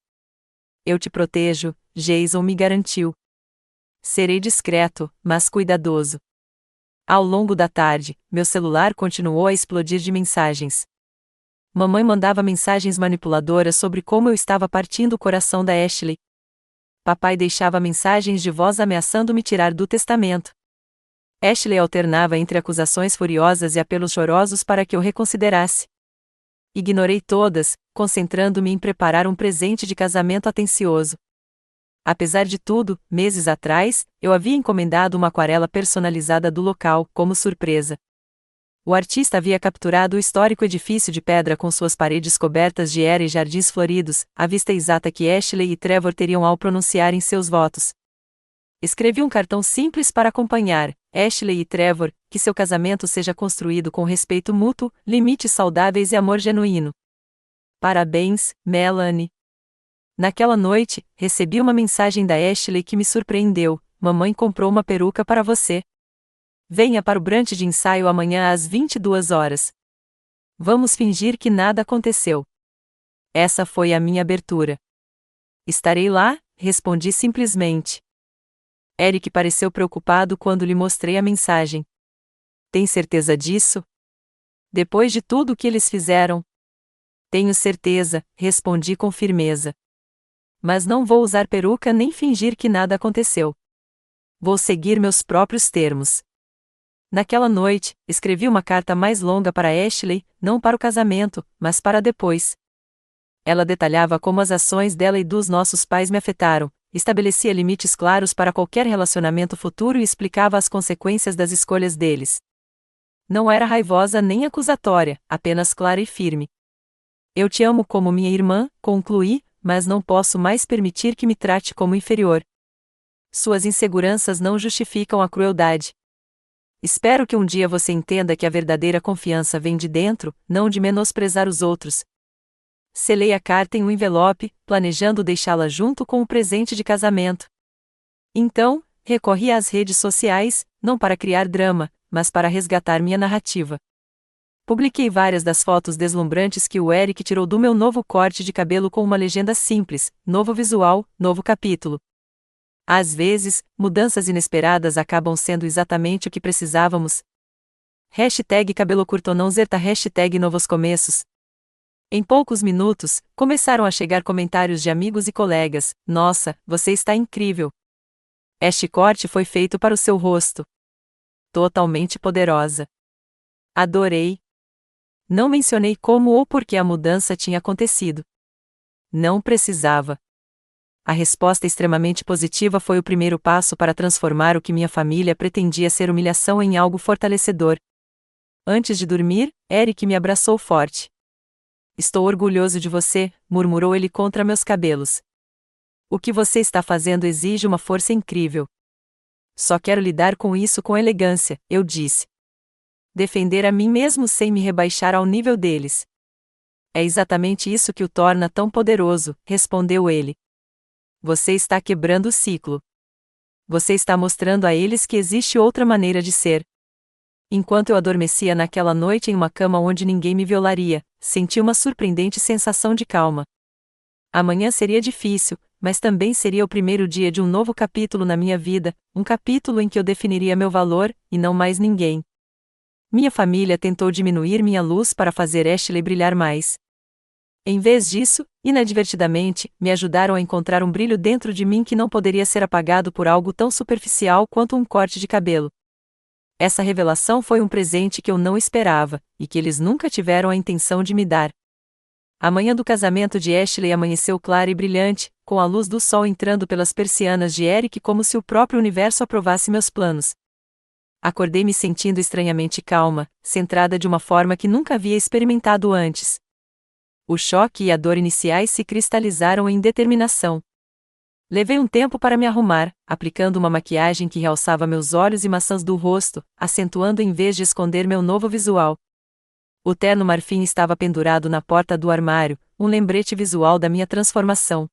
Eu te protejo, Jason me garantiu. Serei discreto, mas cuidadoso. Ao longo da tarde, meu celular continuou a explodir de mensagens. Mamãe mandava mensagens manipuladoras sobre como eu estava partindo o coração da Ashley. Papai deixava mensagens de voz ameaçando me tirar do testamento. Ashley alternava entre acusações furiosas e apelos chorosos para que eu reconsiderasse. Ignorei todas, concentrando-me em preparar um presente de casamento atencioso. Apesar de tudo, meses atrás, eu havia encomendado uma aquarela personalizada do local, como surpresa. O artista havia capturado o histórico edifício de pedra com suas paredes cobertas de era e jardins floridos, a vista exata que Ashley e Trevor teriam ao pronunciarem seus votos. Escrevi um cartão simples para acompanhar: Ashley e Trevor, que seu casamento seja construído com respeito mútuo, limites saudáveis e amor genuíno. Parabéns, Melanie. Naquela noite, recebi uma mensagem da Ashley que me surpreendeu: mamãe comprou uma peruca para você. Venha para o brunch de ensaio amanhã às 22 horas. Vamos fingir que nada aconteceu. Essa foi a minha abertura. Estarei lá, respondi simplesmente. Eric pareceu preocupado quando lhe mostrei a mensagem. Tem certeza disso? Depois de tudo o que eles fizeram? Tenho certeza, respondi com firmeza. Mas não vou usar peruca nem fingir que nada aconteceu. Vou seguir meus próprios termos. Naquela noite, escrevi uma carta mais longa para Ashley, não para o casamento, mas para depois. Ela detalhava como as ações dela e dos nossos pais me afetaram, estabelecia limites claros para qualquer relacionamento futuro e explicava as consequências das escolhas deles. Não era raivosa nem acusatória, apenas clara e firme. Eu te amo como minha irmã, concluí, mas não posso mais permitir que me trate como inferior. Suas inseguranças não justificam a crueldade. Espero que um dia você entenda que a verdadeira confiança vem de dentro, não de menosprezar os outros. Selei a carta em um envelope, planejando deixá-la junto com o presente de casamento. Então, recorri às redes sociais, não para criar drama, mas para resgatar minha narrativa. Publiquei várias das fotos deslumbrantes que o Eric tirou do meu novo corte de cabelo com uma legenda simples: novo visual, novo capítulo. Às vezes, mudanças inesperadas acabam sendo exatamente o que precisávamos. #cabelo curto não zerta #novos começos. Em poucos minutos, começaram a chegar comentários de amigos e colegas: nossa, você está incrível. Este corte foi feito para o seu rosto. Totalmente poderosa. Adorei. Não mencionei como ou por que a mudança tinha acontecido. Não precisava. A resposta extremamente positiva foi o primeiro passo para transformar o que minha família pretendia ser humilhação em algo fortalecedor. Antes de dormir, Eric me abraçou forte. Estou orgulhoso de você, murmurou ele contra meus cabelos. O que você está fazendo exige uma força incrível. Só quero lidar com isso com elegância, eu disse. Defender a mim mesmo sem me rebaixar ao nível deles. É exatamente isso que o torna tão poderoso, respondeu ele. Você está quebrando o ciclo. Você está mostrando a eles que existe outra maneira de ser. Enquanto eu adormecia naquela noite em uma cama onde ninguém me violaria, senti uma surpreendente sensação de calma. Amanhã seria difícil, mas também seria o primeiro dia de um novo capítulo na minha vida, um capítulo em que eu definiria meu valor, e não mais ninguém. Minha família tentou diminuir minha luz para fazer Ashley brilhar mais. Em vez disso, inadvertidamente, me ajudaram a encontrar um brilho dentro de mim que não poderia ser apagado por algo tão superficial quanto um corte de cabelo. Essa revelação foi um presente que eu não esperava, e que eles nunca tiveram a intenção de me dar. A manhã do casamento de Ashley amanheceu clara e brilhante, com a luz do sol entrando pelas persianas de Eric como se o próprio universo aprovasse meus planos. Acordei me sentindo estranhamente calma, centrada de uma forma que nunca havia experimentado antes. O choque e a dor iniciais se cristalizaram em determinação. Levei um tempo para me arrumar, aplicando uma maquiagem que realçava meus olhos e maçãs do rosto, acentuando em vez de esconder meu novo visual. O terno marfim estava pendurado na porta do armário, um lembrete visual da minha transformação.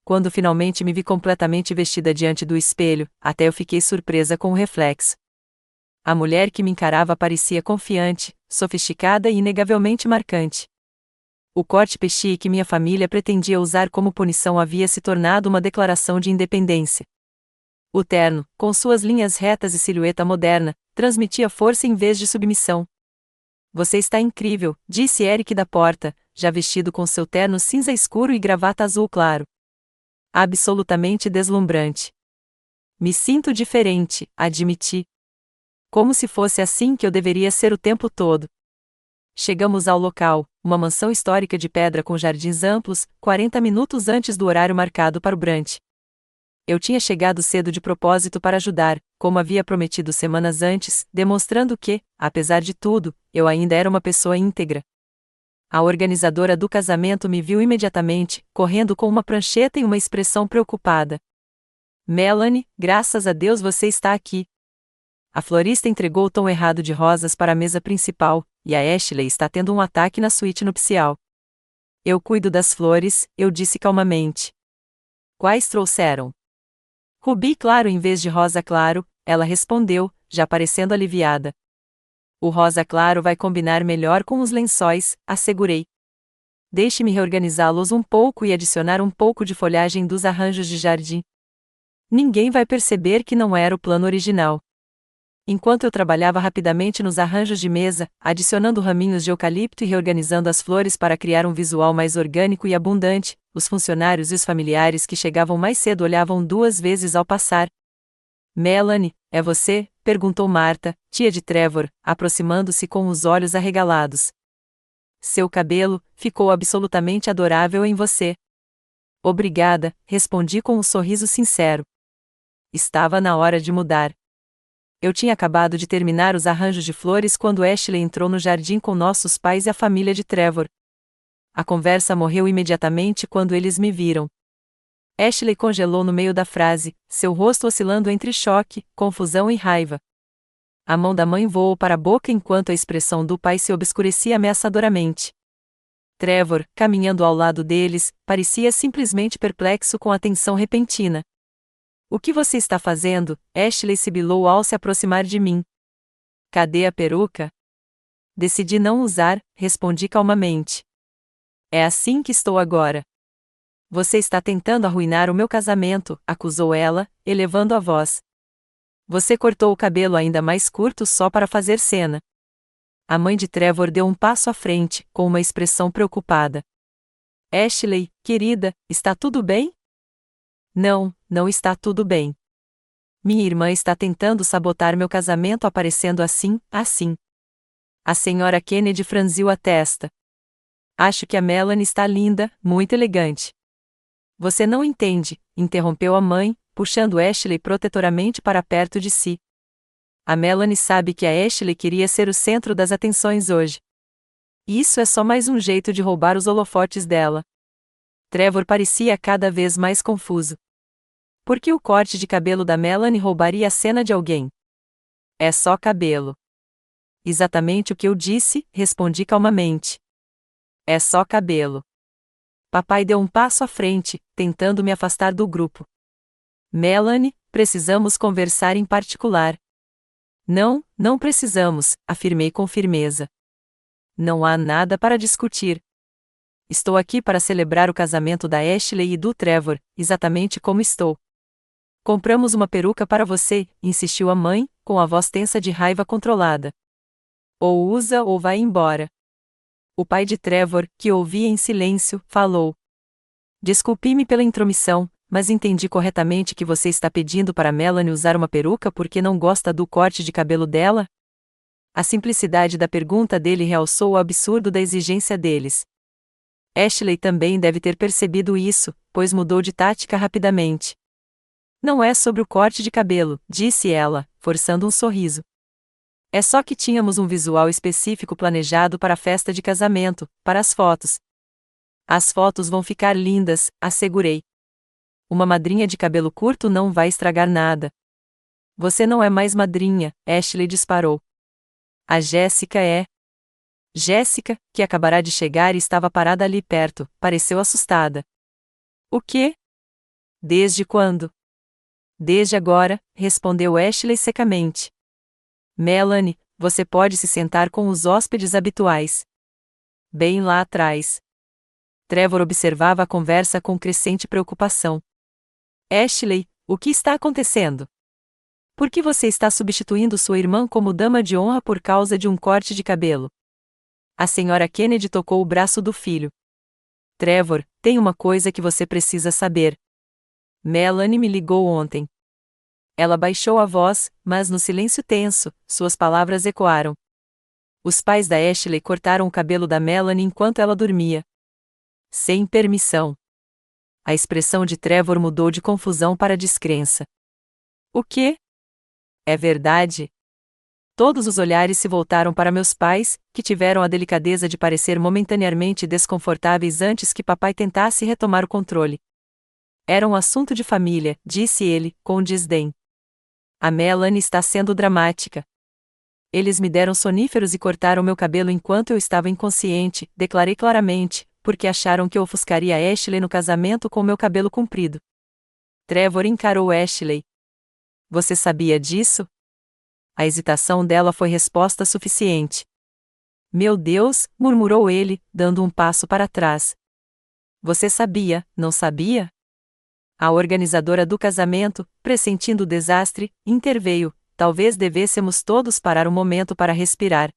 Quando finalmente me vi completamente vestida diante do espelho, até eu fiquei surpresa com o reflexo. A mulher que me encarava parecia confiante, sofisticada e inegavelmente marcante. O corte peixe que minha família pretendia usar como punição havia se tornado uma declaração de independência. O terno, com suas linhas retas e silhueta moderna, transmitia força em vez de submissão. Você está incrível, disse Eric da porta, já vestido com seu terno cinza escuro e gravata azul claro. Absolutamente deslumbrante. Me sinto diferente, admiti. Como se fosse assim que eu deveria ser o tempo todo. Chegamos ao local, uma mansão histórica de pedra com jardins amplos, 40 minutos antes do horário marcado para o brunch. Eu tinha chegado cedo de propósito para ajudar, como havia prometido semanas antes, demonstrando que, apesar de tudo, eu ainda era uma pessoa íntegra. A organizadora do casamento me viu imediatamente, correndo com uma prancheta e uma expressão preocupada. Melanie, graças a Deus você está aqui. A florista entregou o tom errado de rosas para a mesa principal, e a Ashley está tendo um ataque na suíte nupcial. Eu cuido das flores, eu disse calmamente. Quais trouxeram? Rubi claro em vez de rosa claro, ela respondeu, já parecendo aliviada. O rosa claro vai combinar melhor com os lençóis, assegurei. Deixe-me reorganizá-los um pouco e adicionar um pouco de folhagem dos arranjos de jardim. Ninguém vai perceber que não era o plano original. Enquanto eu trabalhava rapidamente nos arranjos de mesa, adicionando raminhos de eucalipto e reorganizando as flores para criar um visual mais orgânico e abundante, os funcionários e os familiares que chegavam mais cedo olhavam 2 vezes ao passar. Melanie, é você? Perguntou Marta, tia de Trevor, aproximando-se com os olhos arregalados. Seu cabelo ficou absolutamente adorável em você. Obrigada, respondi com um sorriso sincero. Estava na hora de mudar. Eu tinha acabado de terminar os arranjos de flores quando Ashley entrou no jardim com nossos pais e a família de Trevor. A conversa morreu imediatamente quando eles me viram. Ashley congelou no meio da frase, seu rosto oscilando entre choque, confusão e raiva. A mão da mãe voou para a boca enquanto a expressão do pai se obscurecia ameaçadoramente. Trevor, caminhando ao lado deles, parecia simplesmente perplexo com a tensão repentina. O que você está fazendo? Ashley sibilou ao se aproximar de mim. Cadê a peruca? Decidi não usar, respondi calmamente. É assim que estou agora. Você está tentando arruinar o meu casamento, acusou ela, elevando a voz. Você cortou o cabelo ainda mais curto só para fazer cena. A mãe de Trevor deu um passo à frente, com uma expressão preocupada. Ashley, querida, está tudo bem? Não, não está tudo bem. Minha irmã está tentando sabotar meu casamento aparecendo assim. A senhora Kennedy franziu a testa. Acho que a Melanie está linda, muito elegante. Você não entende, interrompeu a mãe, puxando Ashley protetoramente para perto de si. A Melanie sabe que a Ashley queria ser o centro das atenções hoje. Isso é só mais um jeito de roubar os holofotes dela. Trevor parecia cada vez mais confuso. Por que o corte de cabelo da Melanie roubaria a cena de alguém? É só cabelo. Exatamente o que eu disse, respondi calmamente. É só cabelo. Papai deu um passo à frente, tentando me afastar do grupo. Melanie, precisamos conversar em particular. Não, não precisamos, afirmei com firmeza. Não há nada para discutir. Estou aqui para celebrar o casamento da Ashley e do Trevor, exatamente como estou. Compramos uma peruca para você, insistiu a mãe, com a voz tensa de raiva controlada. Ou usa ou vai embora. O pai de Trevor, que ouvia em silêncio, falou. Desculpe-me pela intromissão, mas entendi corretamente que você está pedindo para Melanie usar uma peruca porque não gosta do corte de cabelo dela? A simplicidade da pergunta dele realçou o absurdo da exigência deles. Ashley também deve ter percebido isso, pois mudou de tática rapidamente. Não é sobre o corte de cabelo, disse ela, forçando um sorriso. É só que tínhamos um visual específico planejado para a festa de casamento, para as fotos. As fotos vão ficar lindas, assegurei. Uma madrinha de cabelo curto não vai estragar nada. Você não é mais madrinha, Ashley disparou. A Jéssica é. Jéssica, que acabará de chegar e estava parada ali perto, pareceu assustada. O quê? Desde quando? Desde agora, respondeu Ashley secamente. Melanie, você pode se sentar com os hóspedes habituais. Bem lá atrás. Trevor observava a conversa com crescente preocupação. Ashley, o que está acontecendo? Por que você está substituindo sua irmã como dama de honra por causa de um corte de cabelo? A senhora Kennedy tocou o braço do filho. Trevor, tem uma coisa que você precisa saber. Melanie me ligou ontem. Ela baixou a voz, mas no silêncio tenso, suas palavras ecoaram. Os pais da Ashley cortaram o cabelo da Melanie enquanto ela dormia. Sem permissão. A expressão de Trevor mudou de confusão para descrença. O quê? É verdade? Todos os olhares se voltaram para meus pais, que tiveram a delicadeza de parecer momentaneamente desconfortáveis antes que papai tentasse retomar o controle. Era um assunto de família, disse ele, com desdém. A Melanie está sendo dramática. Eles me deram soníferos e cortaram meu cabelo enquanto eu estava inconsciente, declarei claramente, porque acharam que eu ofuscaria Ashley no casamento com meu cabelo comprido. Trevor encarou Ashley. Você sabia disso? A hesitação dela foi resposta suficiente. Meu Deus, murmurou ele, dando um passo para trás. Você sabia, não sabia? A organizadora do casamento, pressentindo o desastre, interveio. Talvez devêssemos todos parar um momento para respirar.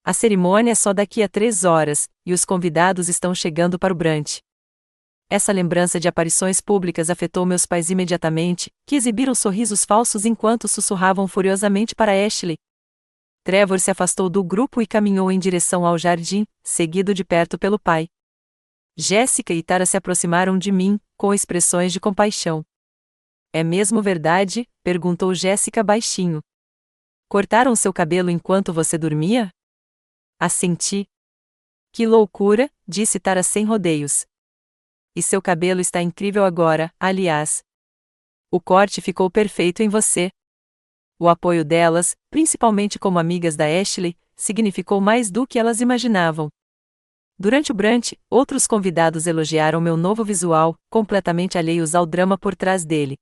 A cerimônia é só daqui a 3 horas, e os convidados estão chegando para o brunch. Essa lembrança de aparições públicas afetou meus pais imediatamente, que exibiram sorrisos falsos enquanto sussurravam furiosamente para Ashley. Trevor se afastou do grupo e caminhou em direção ao jardim, seguido de perto pelo pai. Jéssica e Tara se aproximaram de mim, com expressões de compaixão. É mesmo verdade? Perguntou Jéssica baixinho. Cortaram seu cabelo enquanto você dormia? Assenti. Que loucura, disse Tara sem rodeios. E seu cabelo está incrível agora, aliás. O corte ficou perfeito em você. O apoio delas, principalmente como amigas da Ashley, significou mais do que elas imaginavam. Durante o brunch, outros convidados elogiaram meu novo visual, completamente alheios ao drama por trás dele.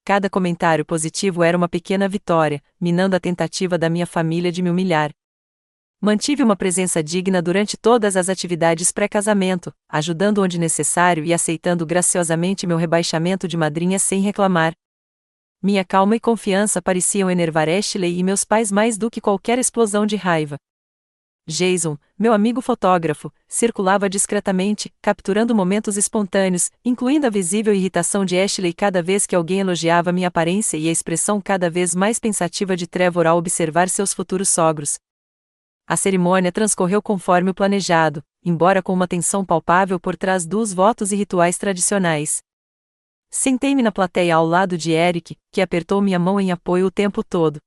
Cada comentário positivo era uma pequena vitória, minando a tentativa da minha família de me humilhar. Mantive uma presença digna durante todas as atividades pré-casamento, ajudando onde necessário e aceitando graciosamente meu rebaixamento de madrinha sem reclamar. Minha calma e confiança pareciam enervar Ashley e meus pais mais do que qualquer explosão de raiva. Jason, meu amigo fotógrafo, circulava discretamente, capturando momentos espontâneos, incluindo a visível irritação de Ashley cada vez que alguém elogiava minha aparência e a expressão cada vez mais pensativa de Trevor ao observar seus futuros sogros. A cerimônia transcorreu conforme o planejado, embora com uma tensão palpável por trás dos votos e rituais tradicionais. Sentei-me na plateia ao lado de Eric, que apertou minha mão em apoio o tempo todo.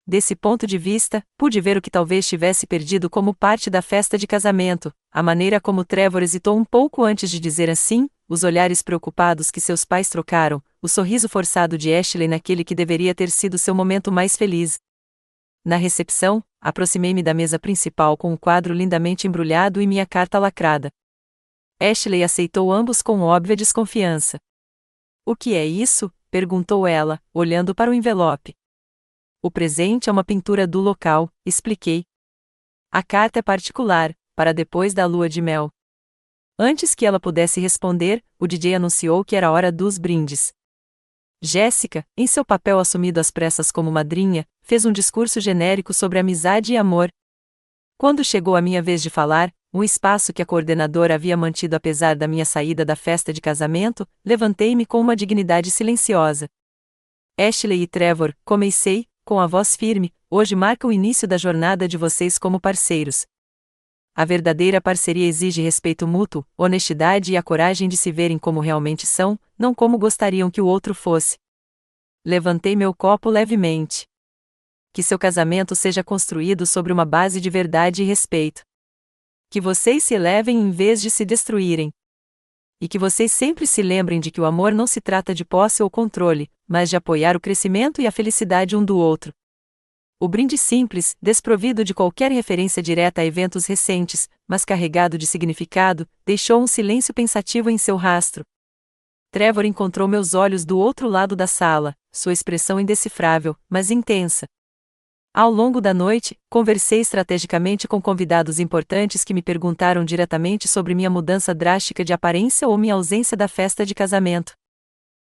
Desse ponto de vista, pude ver o que talvez tivesse perdido como parte da festa de casamento, a maneira como Trevor hesitou um pouco antes de dizer assim, os olhares preocupados que seus pais trocaram, o sorriso forçado de Ashley naquele que deveria ter sido seu momento mais feliz. Na recepção, aproximei-me da mesa principal com um quadro lindamente embrulhado e minha carta lacrada. Ashley aceitou ambos com óbvia desconfiança. O que é isso? Perguntou ela, olhando para o envelope. O presente é uma pintura do local, expliquei. A carta é particular, para depois da lua de mel. Antes que ela pudesse responder, o DJ anunciou que era hora dos brindes. Jéssica, em seu papel assumido às pressas como madrinha, fez um discurso genérico sobre amizade e amor. Quando chegou a minha vez de falar, um espaço que a coordenadora havia mantido apesar da minha saída da festa de casamento, levantei-me com uma dignidade silenciosa. Ashley e Trevor, comecei, com a voz firme, hoje marca o início da jornada de vocês como parceiros. A verdadeira parceria exige respeito mútuo, honestidade e a coragem de se verem como realmente são, não como gostariam que o outro fosse. Levantei meu copo levemente. Que seu casamento seja construído sobre uma base de verdade e respeito. Que vocês se elevem em vez de se destruírem. E que vocês sempre se lembrem de que o amor não se trata de posse ou controle, mas de apoiar o crescimento e a felicidade um do outro. O brinde simples, desprovido de qualquer referência direta a eventos recentes, mas carregado de significado, deixou um silêncio pensativo em seu rastro. Trevor encontrou meus olhos do outro lado da sala, sua expressão indecifrável, mas intensa. Ao longo da noite, conversei estrategicamente com convidados importantes que me perguntaram diretamente sobre minha mudança drástica de aparência ou minha ausência da festa de casamento.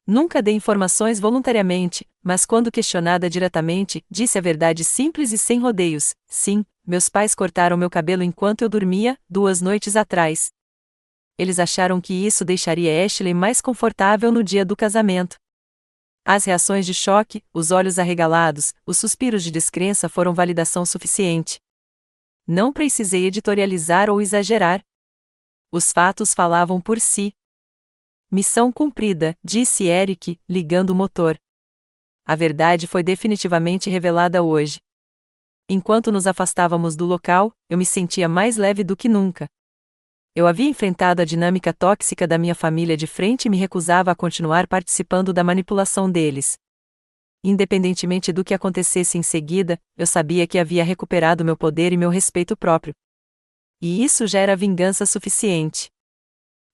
Nunca dei informações voluntariamente, mas quando questionada diretamente, disse a verdade simples e sem rodeios. Sim, meus pais cortaram meu cabelo enquanto eu dormia, 2 noites atrás. Eles acharam que isso deixaria Ashley mais confortável no dia do casamento. As reações de choque, os olhos arregalados, os suspiros de descrença foram validação suficiente. Não precisei editorializar ou exagerar. Os fatos falavam por si. Missão cumprida, disse Eric, ligando o motor. A verdade foi definitivamente revelada hoje. Enquanto nos afastávamos do local, eu me sentia mais leve do que nunca. Eu havia enfrentado a dinâmica tóxica da minha família de frente e me recusava a continuar participando da manipulação deles. Independentemente do que acontecesse em seguida, eu sabia que havia recuperado meu poder e meu respeito próprio. E isso já era vingança suficiente.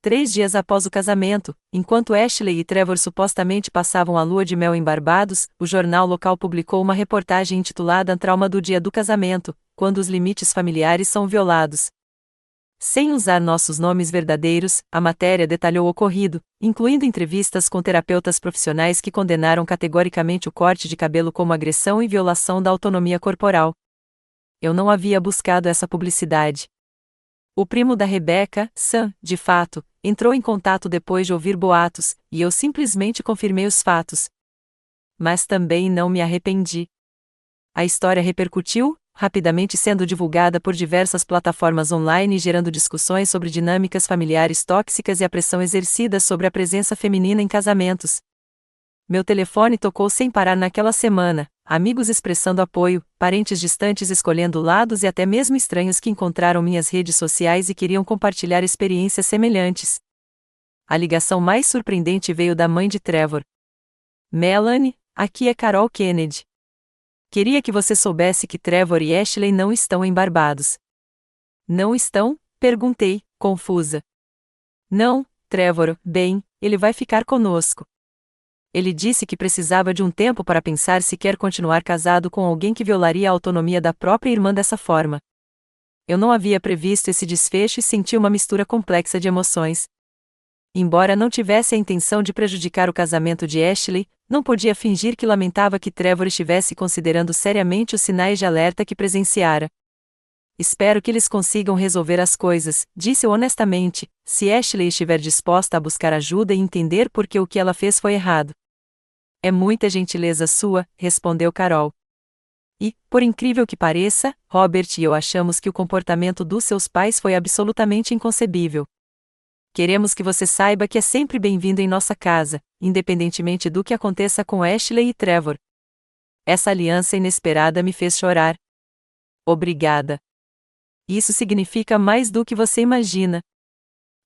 3 dias após o casamento, enquanto Ashley e Trevor supostamente passavam a lua de mel em Barbados, o jornal local publicou uma reportagem intitulada Trauma do Dia do Casamento, quando os limites familiares são violados. Sem usar nossos nomes verdadeiros, a matéria detalhou o ocorrido, incluindo entrevistas com terapeutas profissionais que condenaram categoricamente o corte de cabelo como agressão e violação da autonomia corporal. Eu não havia buscado essa publicidade. O primo da Rebecca, Sam, de fato, entrou em contato depois de ouvir boatos, e eu simplesmente confirmei os fatos. Mas também não me arrependi. A história repercutiu, rapidamente sendo divulgada por diversas plataformas online e gerando discussões sobre dinâmicas familiares tóxicas e a pressão exercida sobre a presença feminina em casamentos. Meu telefone tocou sem parar naquela semana, amigos expressando apoio, parentes distantes escolhendo lados e até mesmo estranhos que encontraram minhas redes sociais e queriam compartilhar experiências semelhantes. A ligação mais surpreendente veio da mãe de Trevor. Melanie, aqui é Carol Kennedy. Queria que você soubesse que Trevor e Ashley não estão em Barbados. Não estão? Perguntei, confusa. Não, Trevor, bem, ele vai ficar conosco. Ele disse que precisava de um tempo para pensar se quer continuar casado com alguém que violaria a autonomia da própria irmã dessa forma. Eu não havia previsto esse desfecho e senti uma mistura complexa de emoções. Embora não tivesse a intenção de prejudicar o casamento de Ashley, não podia fingir que lamentava que Trevor estivesse considerando seriamente os sinais de alerta que presenciara. Espero que eles consigam resolver as coisas, disse-eu honestamente, se Ashley estiver disposta a buscar ajuda e entender por que o que ela fez foi errado. É muita gentileza sua, respondeu Carol. E, por incrível que pareça, Robert e eu achamos que o comportamento dos seus pais foi absolutamente inconcebível. Queremos que você saiba que é sempre bem-vindo em nossa casa, independentemente do que aconteça com Ashley e Trevor. Essa aliança inesperada me fez chorar. Obrigada. Isso significa mais do que você imagina.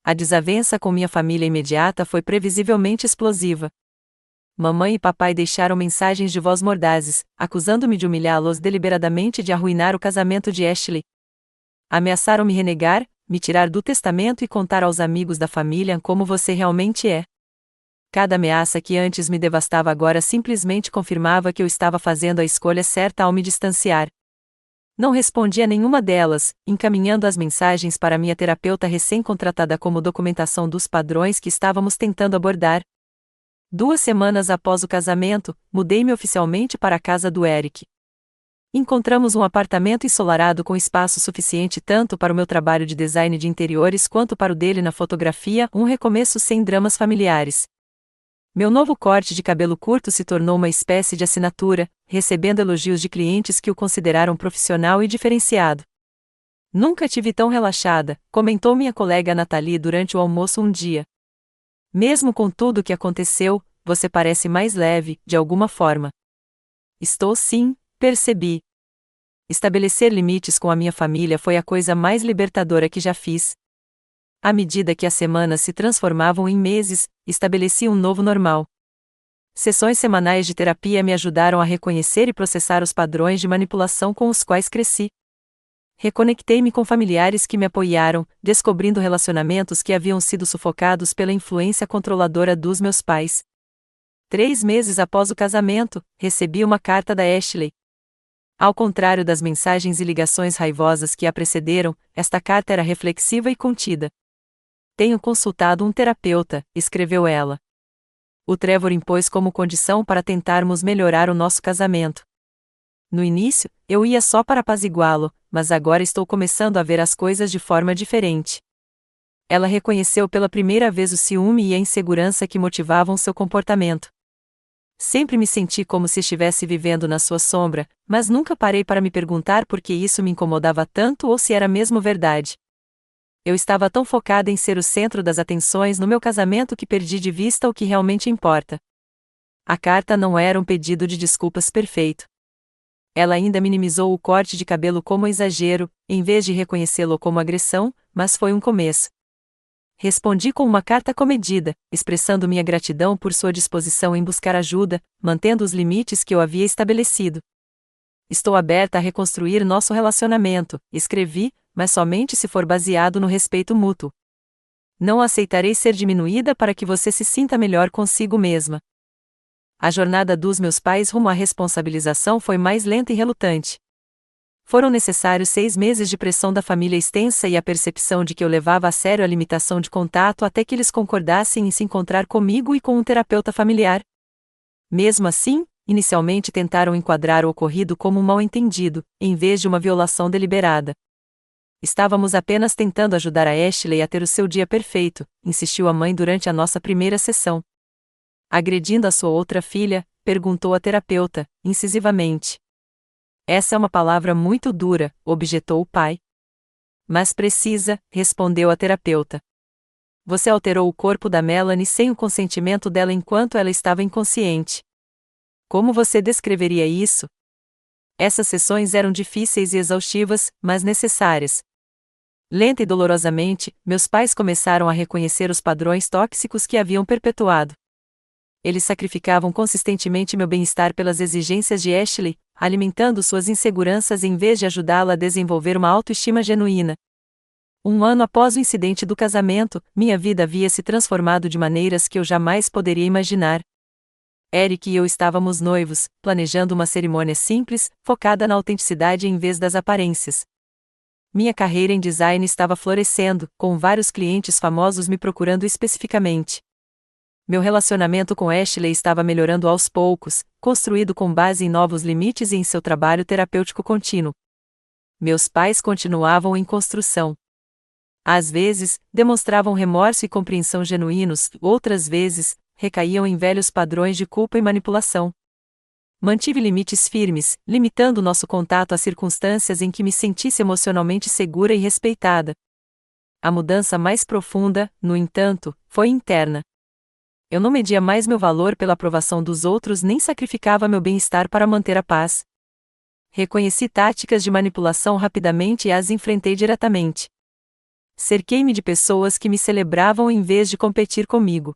A desavença com minha família imediata foi previsivelmente explosiva. Mamãe e papai deixaram mensagens de voz mordazes, acusando-me de humilhá-los deliberadamente e de arruinar o casamento de Ashley. Ameaçaram me renegar, me tirar do testamento e contar aos amigos da família como você realmente é. Cada ameaça que antes me devastava agora simplesmente confirmava que eu estava fazendo a escolha certa ao me distanciar. Não respondi a nenhuma delas, encaminhando as mensagens para minha terapeuta recém-contratada como documentação dos padrões que estávamos tentando abordar. 2 semanas após o casamento, mudei-me oficialmente para a casa do Eric. Encontramos um apartamento ensolarado com espaço suficiente tanto para o meu trabalho de design de interiores quanto para o dele na fotografia, um recomeço sem dramas familiares. Meu novo corte de cabelo curto se tornou uma espécie de assinatura, recebendo elogios de clientes que o consideraram profissional e diferenciado. Nunca tive tão relaxada, comentou minha colega Nathalie durante o almoço um dia. Mesmo com tudo o que aconteceu, você parece mais leve, de alguma forma. Estou sim, percebi. Estabelecer limites com a minha família foi a coisa mais libertadora que já fiz. À medida que as semanas se transformavam em meses, estabeleci um novo normal. Sessões semanais de terapia me ajudaram a reconhecer e processar os padrões de manipulação com os quais cresci. Reconectei-me com familiares que me apoiaram, descobrindo relacionamentos que haviam sido sufocados pela influência controladora dos meus pais. 3 meses após o casamento, recebi uma carta da Ashley. Ao contrário das mensagens e ligações raivosas que a precederam, esta carta era reflexiva e contida. Tenho consultado um terapeuta, escreveu ela. O Trevor impôs como condição para tentarmos melhorar o nosso casamento. No início, eu ia só para apaziguá-lo, mas agora estou começando a ver as coisas de forma diferente. Ela reconheceu pela primeira vez o ciúme e a insegurança que motivavam seu comportamento. Sempre me senti como se estivesse vivendo na sua sombra, mas nunca parei para me perguntar por que isso me incomodava tanto ou se era mesmo verdade. Eu estava tão focada em ser o centro das atenções no meu casamento que perdi de vista o que realmente importa. A carta não era um pedido de desculpas perfeito. Ela ainda minimizou o corte de cabelo como exagero, em vez de reconhecê-lo como agressão, mas foi um começo. Respondi com uma carta comedida, expressando minha gratidão por sua disposição em buscar ajuda, mantendo os limites que eu havia estabelecido. Estou aberta a reconstruir nosso relacionamento, escrevi, mas somente se for baseado no respeito mútuo. Não aceitarei ser diminuída para que você se sinta melhor consigo mesma. A jornada dos meus pais rumo à responsabilização foi mais lenta e relutante. Foram necessários 6 meses de pressão da família extensa e a percepção de que eu levava a sério a limitação de contato até que eles concordassem em se encontrar comigo e com um terapeuta familiar. Mesmo assim, inicialmente tentaram enquadrar o ocorrido como um mal-entendido, em vez de uma violação deliberada. Estávamos apenas tentando ajudar a Ashley a ter o seu dia perfeito, insistiu a mãe durante a nossa primeira sessão. Agredindo a sua outra filha, perguntou a terapeuta, incisivamente. Essa é uma palavra muito dura, objetou o pai. Mas precisa, respondeu a terapeuta. Você alterou o corpo da Melanie sem o consentimento dela enquanto ela estava inconsciente. Como você descreveria isso? Essas sessões eram difíceis e exaustivas, mas necessárias. Lenta e dolorosamente, meus pais começaram a reconhecer os padrões tóxicos que haviam perpetuado. Eles sacrificavam consistentemente meu bem-estar pelas exigências de Ashley, alimentando suas inseguranças em vez de ajudá-la a desenvolver uma autoestima genuína. 1 ano após o incidente do casamento, minha vida havia se transformado de maneiras que eu jamais poderia imaginar. Eric e eu estávamos noivos, planejando uma cerimônia simples, focada na autenticidade em vez das aparências. Minha carreira em design estava florescendo, com vários clientes famosos me procurando especificamente. Meu relacionamento com Ashley estava melhorando aos poucos, construído com base em novos limites e em seu trabalho terapêutico contínuo. Meus pais continuavam em construção. Às vezes, demonstravam remorso e compreensão genuínos, outras vezes, recaíam em velhos padrões de culpa e manipulação. Mantive limites firmes, limitando nosso contato a circunstâncias em que me sentisse emocionalmente segura e respeitada. A mudança mais profunda, no entanto, foi interna. Eu não media mais meu valor pela aprovação dos outros nem sacrificava meu bem-estar para manter a paz. Reconheci táticas de manipulação rapidamente e as enfrentei diretamente. Cerquei-me de pessoas que me celebravam em vez de competir comigo.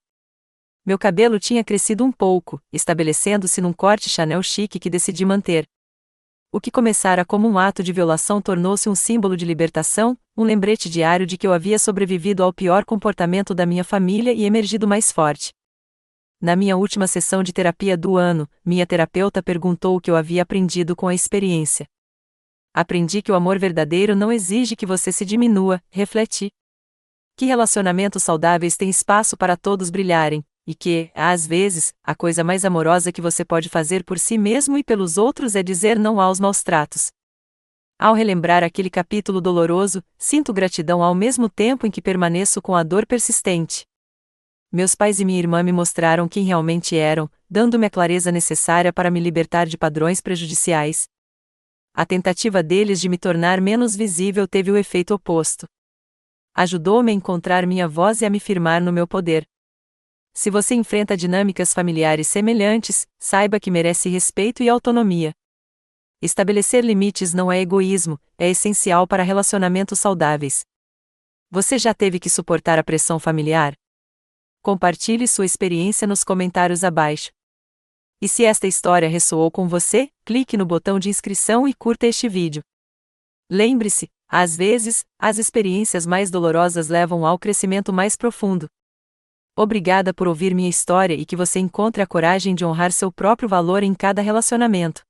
Meu cabelo tinha crescido um pouco, estabelecendo-se num corte Chanel chique que decidi manter. O que começara como um ato de violação tornou-se um símbolo de libertação, um lembrete diário de que eu havia sobrevivido ao pior comportamento da minha família e emergido mais forte. Na minha última sessão de terapia do ano, minha terapeuta perguntou o que eu havia aprendido com a experiência. Aprendi que o amor verdadeiro não exige que você se diminua, refleti. Que relacionamentos saudáveis têm espaço para todos brilharem, e que, às vezes, a coisa mais amorosa que você pode fazer por si mesmo e pelos outros é dizer não aos maus tratos. Ao relembrar aquele capítulo doloroso, sinto gratidão ao mesmo tempo em que permaneço com a dor persistente. Meus pais e minha irmã me mostraram quem realmente eram, dando-me a clareza necessária para me libertar de padrões prejudiciais. A tentativa deles de me tornar menos visível teve o efeito oposto. Ajudou-me a encontrar minha voz e a me firmar no meu poder. Se você enfrenta dinâmicas familiares semelhantes, saiba que merece respeito e autonomia. Estabelecer limites não é egoísmo, é essencial para relacionamentos saudáveis. Você já teve que suportar a pressão familiar? Compartilhe sua experiência nos comentários abaixo. E se esta história ressoou com você, clique no botão de inscrição e curta este vídeo. Lembre-se, às vezes, as experiências mais dolorosas levam ao crescimento mais profundo. Obrigada por ouvir minha história e que você encontre a coragem de honrar seu próprio valor em cada relacionamento.